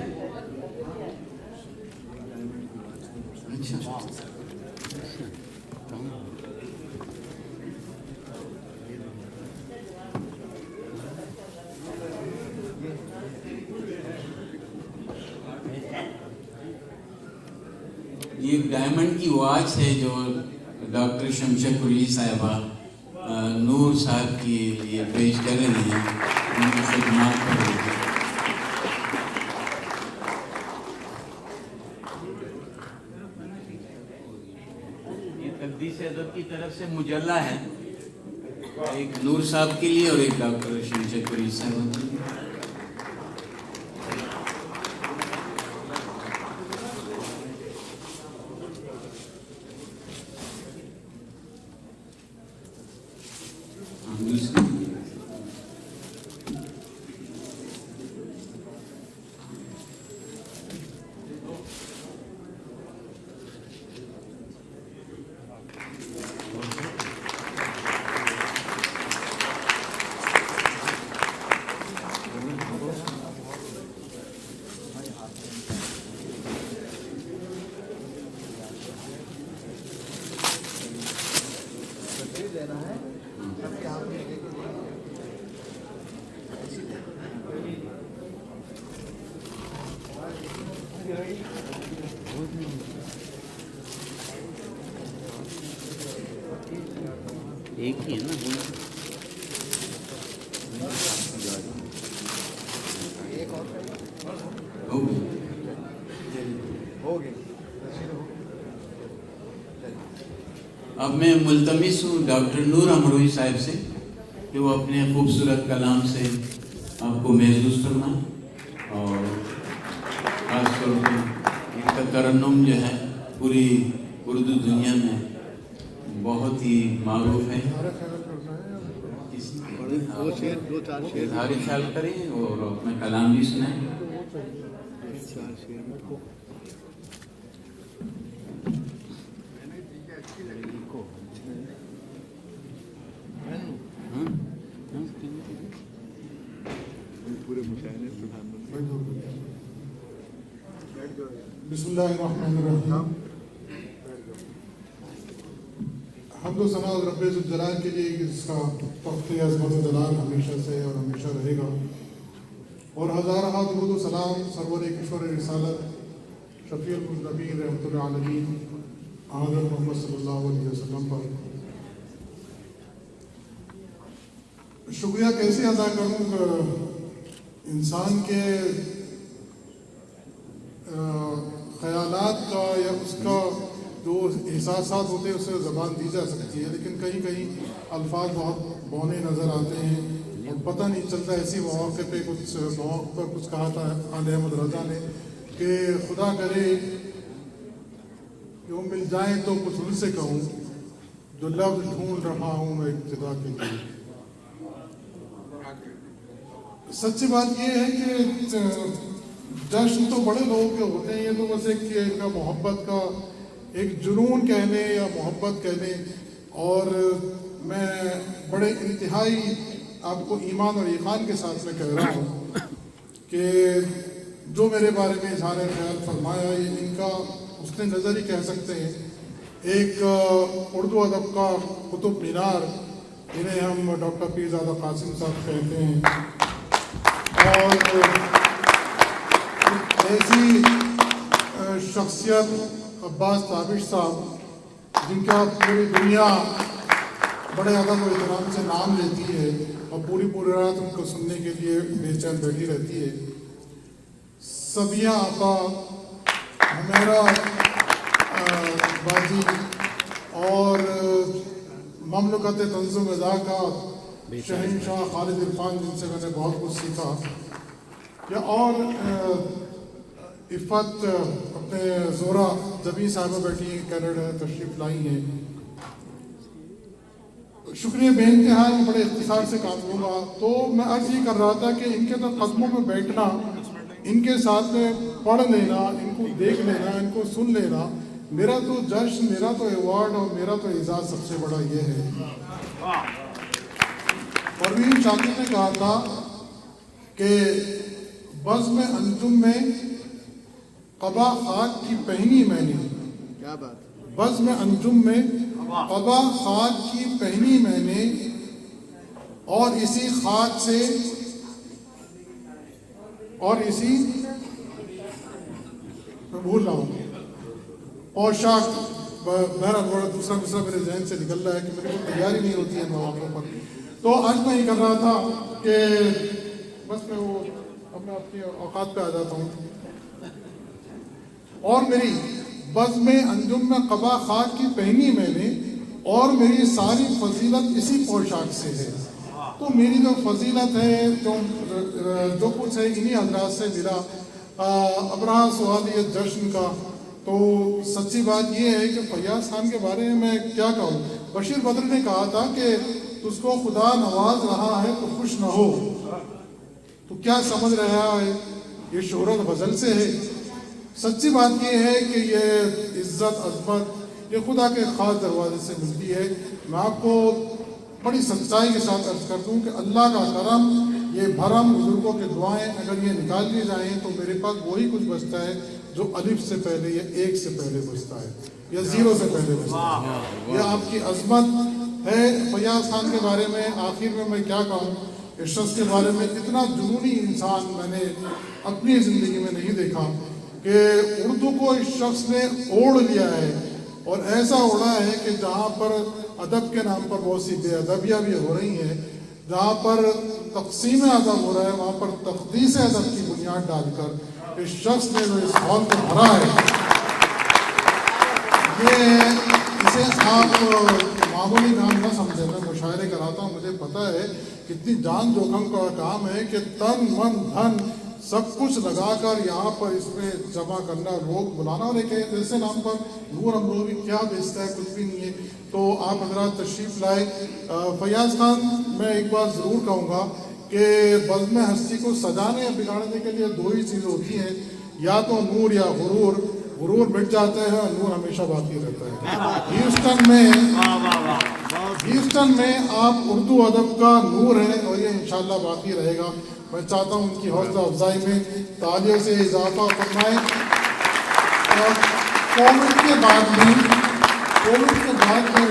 ये डायमंड की वॉच है जो डॉक्टर शमशेद कुरैशी साहिबा नूर साहब की लिए पेश कर रही हैं, उनकी खिदमत कर रही हैं। ये तकदीस अदब की तरफ से मुजल्ला है, एक नूर साहब के लिए और एक डॉक्टर शमशेद कुरैशी साहिबा के लिए। एक ही है ना, अब मैं मुल्तमिस हूँ डॉक्टर नूर अमरोही साहब से कि वो अपने खूबसूरत कलाम से आपको महसूस फरमाएं, और खासतौर पर इनका तरन्नुम जो है पूरी उर्दू दुनिया में बहुत ही मारूफ है। इज़हार ख्याल करें और अपना कलाम भी सुनाएं। بسم اللہ الرحمن الرحیم. حمد و ثنا رب ذوالجلال کے لیے جس کا تخت عظمت و جلال ہمیشہ سے اور ہمیشہ رہے گا. اور ہزارہ درود و سلام سرور کشور رسالت شفیع المذنبین رحمۃ اللہ عالمین حضرت محمد صلی اللہ علیہ وسلم پر. شکریہ کیسے ادا کروں کہ انسان کے خیالات کا یا اس کا جو احساسات ہوتے ہیں اسے زبان دی جا سکتی ہے، لیکن کہیں کہیں الفاظ بہت بونے نظر آتے ہیں اور پتہ نہیں چلتا. ایسی مواقع پہ کچھ مواقع پر کچھ کہا تھا علی احمد رضا نے کہ خدا کرے کہ وہ مل جائیں تو کچھ ان سے کہوں جو لفظ ڈھونڈ رہا ہوں میں ابتدا کے لیے. سچی بات یہ ہے کہ جشن تو بڑے لوگوں کے ہوتے ہیں، یہ تو بس ایک محبت کا ایک جنون کہہ لیں یا محبت کہہ لیں. اور میں بڑے انتہائی آپ کو ایمان اور یقین کے ساتھ میں کہہ رہا ہوں کہ جو میرے بارے میں اظہار خیال فرمایا یہ ان کا اس نے نظر ہی کہہ سکتے ہیں. ایک اردو ادب کا قطب مینار انہیں ہم ڈاکٹر پیرزادہ قاسم صاحب کہتے ہیں، اور ایسی شخصیت عباس تابش صاحب جن کا پوری دنیا بڑے ادب و احترام سے نام لیتی ہے اور پوری رات ان کو سننے کے لیے بے چین بیٹھی رہتی ہے. سبیہ آپا، ہمیرا بازی اور مملکت طنز و مزاح کا شہنشاہ خالد عرفان جن سے میں نے بہت کچھ سیکھا، یا اور عفت اپنے زورا زبی صاحبہ بیٹھی ہیں کینیڈا تشریف لائی ہیں. شکریہ بے انتہا، میں بڑے اختصار سے کام لوں گا. تو میں عرض یہ کر رہا تھا کہ ان کے تو قدموں میں بیٹھنا، ان کے ساتھ میں پڑھ لینا، ان کو دیکھ لینا، ان کو سن لینا، میرا تو جشن، میرا تو ایوارڈ اور میرا تو اعزاز سب سے بڑا یہ ہے. پروین شاکر نے کہا تھا کہ بزم انجم میں قبا خاک کی پہنی میں نے، کیا بات، بزم انجم میں قبا خاک کی پہنی میں نے، اور اسی خاک سے اور اسی میں بھول رہا ہوں پوشاک، بہرحال دوسرا میرے ذہن سے نکل رہا ہے کہ میرے کو تیاری نہیں ہوتی ہے مواقع پر. تو آج میں یہ کر رہا تھا کہ بس میں وہ اب میں اپنی اوقات پہ آ جاتا ہوں. اور میری بزم انجم میں قبا خاک کی پہنی میں نے، اور میری ساری فضیلت اسی پوشاک سے ہے. تو میری جو فضیلت ہے، جو کچھ ہے، انہی حضرات سے ملا. اب رہا سوال یہ جشن کا، تو سچی بات یہ ہے کہ فیاض خان کے بارے میں کیا کہوں. بشیر بدر نے کہا تھا کہ تجھ کو خدا نواز رہا ہے تو خوش نہ ہو. تو کیا سمجھ رہا ہے یہ شہرت غزل سے ہے؟ سچی بات یہ ہے کہ یہ عزت عظمت یہ خدا کے خاص دروازے سے ملتی ہے. میں آپ کو بڑی سچائی کے ساتھ عرض کر دوں کہ اللہ کا کرم، یہ بھرم، بزرگوں کے دعائیں اگر یہ نکال لی جائیں تو میرے پاس وہی کچھ بچتا ہے جو الف سے پہلے یا ایک سے پہلے بچتا ہے یا زیرو سے پہلے بچتا ہے. یہ آپ کی عظمت ہے. فیاض خان کے بارے میں آخر میں کیا کہوں، اس شخص کے بارے میں اتنا جنونی انسان میں نے اپنی زندگی میں نہیں دیکھا کہ اردو کو اس شخص نے اوڑھ لیا ہے، اور ایسا اوڑھا ہے کہ جہاں پر ادب کے نام پر بہت سی بے ادبیاں بھی ہو رہی ہیں، جہاں پر تقسیم ادب ہو رہا ہے، وہاں پر تقدیس ادب کی بنیاد ڈال کر اس شخص نے جو اس ہال کو بھرا ہے، اسے آپ معمولی کام نہ سمجھیں. میں مشاعرے کراتا ہوں، مجھے پتہ ہے کتنی جان جوخم کا کام ہے کہ تن من دھن سب کچھ لگا کر یہاں پر اس میں جمع کرنا، لوگ بلانا، اور ایک ایسے نام پر نور امروی کیا بیچتا ہے، کچھ بھی نہیں ہے. تو آپ حضرات تشریف لائے. فیاض خان میں ایک بات ضرور کہوں گا کہ بزم ہستی کو سجانے یا بگاڑنے کے لیے دو ہی چیزیں ہوتی ہیں، یا تو نور یا غرور. غرور مٹ جاتا ہے اور نور ہمیشہ باقی رہتا ہے. ہیوسٹن میں آپ اردو ادب کا نور ہے اور یہ انشاءاللہ باقی رہے گا. میں چاہتا ہوں ان کی حوصلہ افزائی میں تالیوں سے اضافہ فرمائیں. कोविड के बाद में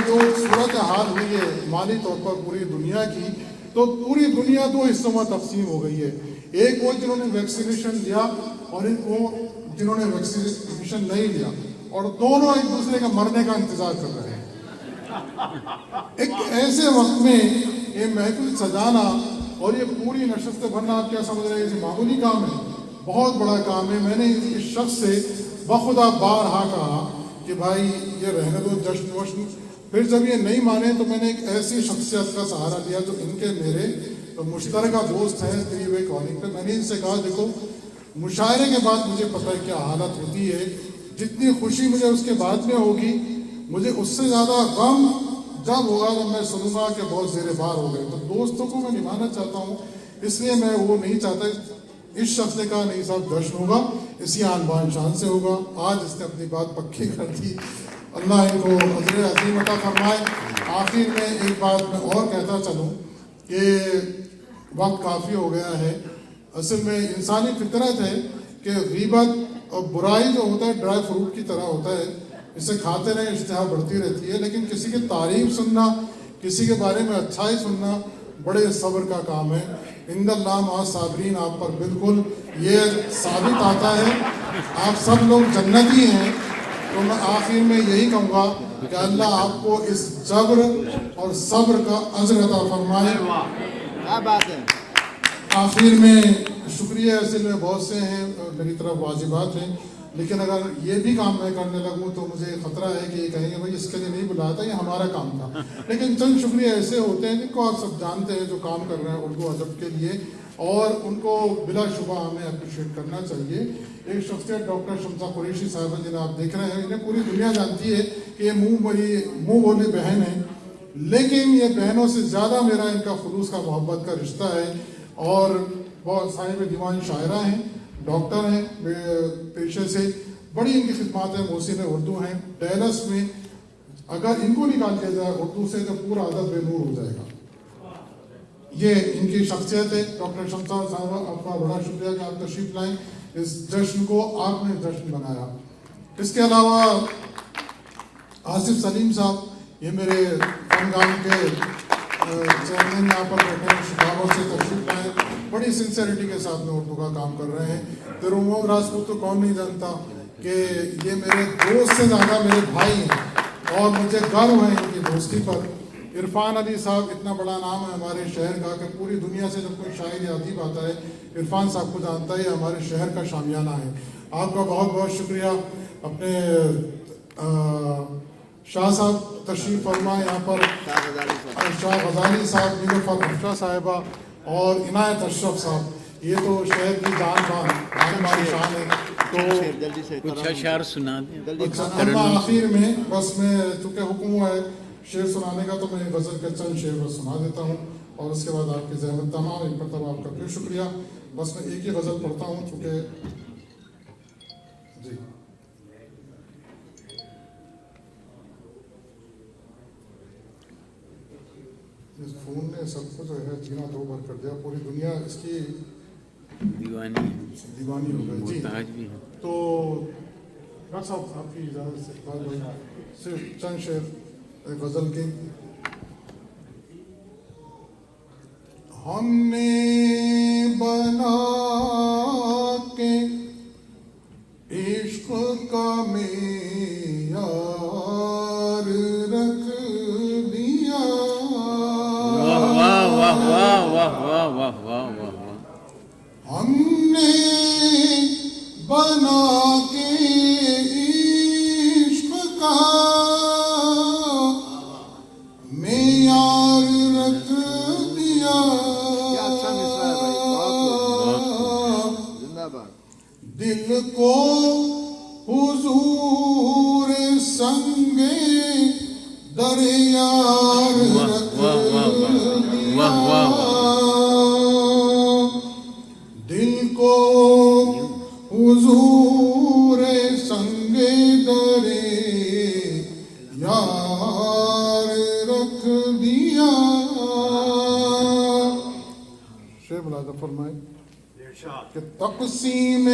जो सूरत हाल हुई है माली तौर पर पूरी दुनिया की, तो पूरी दुनिया दो हिस्सों में तकसीम हो गई है। एक वो जिन्होंने वैक्सीनेशन लिया और एक वो जिन्होंने वैक्सीनेशन नहीं लिया, और दोनों एक दूसरे का मरने का इंतजार कर रहे हैं। एक ऐसे वक्त में ये महफिल सजाना और ये पूरी नशस्त भरना, आप क्या समझ रहे हैं ये मामूली काम है? बहुत बड़ा काम है। मैंने इस शख्स से बखुदा बारहा कहा कि भाई ये रहने दो जश्न वश्न, फिर जब ये नहीं माने तो मैंने एक ऐसी शख्सियत का सहारा लिया जो इनके मेरे तो मुश्तरका दोस्त हैं करीब एक कॉलिंग पे। मैंने इनसे कहा देखो, मुशायरे के बाद मुझे पता है क्या हालत होती है, जितनी खुशी मुझे उसके बाद में होगी, मुझे उससे ज़्यादा गम जब होगा जब मैं सुनूंगा कि बहुत ज़ेरे बार हो गए। तो दोस्तों को मैं निभाना चाहता हूँ, इसलिए मैं वो नहीं चाहता। इस शख्स ने कहा नहीं साहब जश्न होगा, इसी आन बान शान से होगा। आज इसने अपनी बात पक्की कर दी, अल्लाह इनको अजर अजीम अता फरमाए। आखिर में एक बात मैं और कहता चलूँ कि वक्त काफ़ी हो गया है। असल में इंसानी फितरत है कि गीबत और बुराई जो होता है ड्राई फ्रूट की तरह होता है, इसे खाते रहें इश्तिहा बढ़ती रहती है, लेकिन किसी की तारीफ सुनना, किसी के बारे में अच्छाई सुनना बड़े सब्र का काम है। इंदल्लाह मा साबरीन आप पर बिल्कुल ये साबित आता है। आप सब लोग जन्नती हैं, तो मैं आखिर में यही कहूँगा कि अल्लाह आपको इस जब्र और सब्र का अजर अता फरमाए। क्या बात है। आखिर में शुक्रिया, असल में बहुत से हैं मेरी तरफ वाजिबात हैं, लेकिन अगर ये भी काम मैं करने लगूँ तो मुझे खतरा है कि ये कहेंगे भाई इसके लिए नहीं बुलाया था, ये हमारा काम था। लेकिन चंद शुक्रिया ऐसे होते हैं जिनको आप सब जानते हैं, जो काम कर रहे हैं उर्दू अदब के लिए, और उनको बिलाशुबा हमें अप्रिशिएट करना चाहिए। एक शख्सियत डॉक्टर शम्सा कुरैशी साहबा जिन्हें आप देख रहे हैं, इन्हें पूरी दुनिया जानती है कि ये मुँह बोली बहन है, लेकिन ये बहनों से ज़्यादा मेरा इनका खुलूस का मोहब्बत का रिश्ता है। और बहुत साहिब दीवान शायरा हैं, डॉक्टर हैं पेशे से, बड़ी इनकी खिदमत है, मोहसिन उर्दू हैं। डैलस में अगर इनको निकाल दिया जाए उर्दू से तो पूरा अदब बेनूर हो जाएगा। ये इनकी शख्सियत है। डॉक्टर शम्सा साहबा आपका बड़ा शुक्रिया कि आप तशरीफ लाएं, इस जश्न को आपने जश्न बनाया। इसके अलावा आसिफ सलीम साहब, ये मेरे फनगाम के चेयरमैन यहाँ पर बैठे हैं, शिकागो से तशरीफ लाए, बड़ी सिंसियरिटी के साथ में उर्दू का काम कर रहे हैं। फिर उमर राजपूत तो कौन नहीं जानता कि ये मेरे दोस्त से ज़्यादा मेरे भाई हैं और मुझे गर्व है इनकी दोस्ती पर। इरफान अली साहब, इतना बड़ा नाम है हमारे शहर का कि पूरी दुनिया से जब कोई शायर या अदीब आता है इरफान साहब को जानता है, हमारे शहर का शामियाना है। आपका बहुत बहुत शुक्रिया। अपने शाह साहब तशरीफ फरमा यहाँ पर, शाह गजाली साहब, नीलोफर अफशा साहिबा और इनायत अशरफ साहब, ये तो शहर की जान हमारी शान है। तो कुछ अशार सुना दें। अच्छा, आखिर में बस मैं चूँकि हुक्म हुआ है शेर सुनाने का, तो मैं गज़ल के चंद शेर बस सुना देता हूँ और उसके बाद आपकी ज़हमत तमाम एक मरतबा आपका फिर शुक्रिया। बस मैं एक ही गज़ल पढ़ता हूँ चूँकि जी इस फ़ोन ने सबको जो है जीना दो बार कर दिया, पूरी दुनिया इसकी दीवानी हो गई जी। तो डॉक्टर साहब आपकी इजाज़त से सिर्फ चंद शेर गज़ल के। हमने बना के इश्क का मेयार रख दिया, हमने बना के इश्क का मेयार रख दिया, दिल को हुजूर संगे दरियार रख दिया, दिल को हुजूर संगे दरियार रख दिया। शेर मुलाज़ा फरमाए कि तक़सीम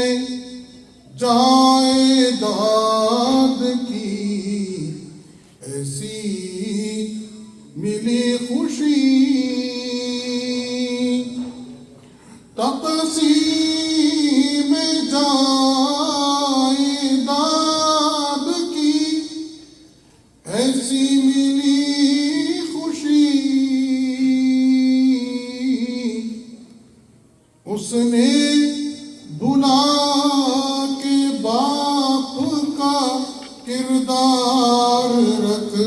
جائیداد کی ایسی ملی خوشی تقسیم جائیداد کی ایسی ملی خوشی اس نے بلا کے باپ کا کردار رکھ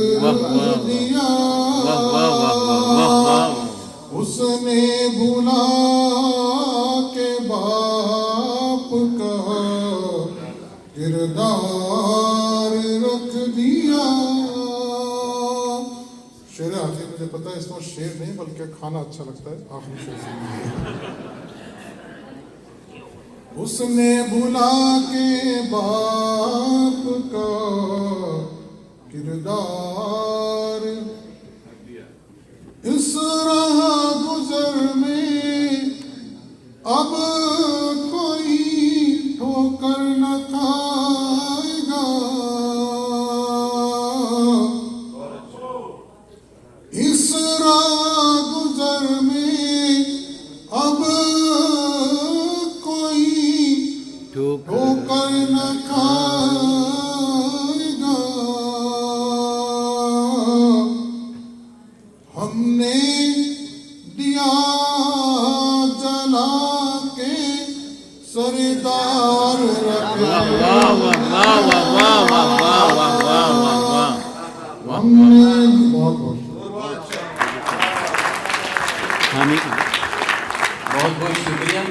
دیا اس نے بلا کے باپ کا کردار رکھ دیا. شعر آخر مجھے پتا ہے اس وقت شعر نہیں بلکہ کھانا اچھا لگتا ہے. آخری شعر اس نے بلا کے باپ کا کردار اس راہ گزر میں اب کوئی ٹھوکر نہ کھائے گا. اس راہ گزر میں اب کوئی ٹھوکر نہ کھائے گا. ہم نے دیا جلا کے سردار رکھے ہم نے بہت بہت شکریہ.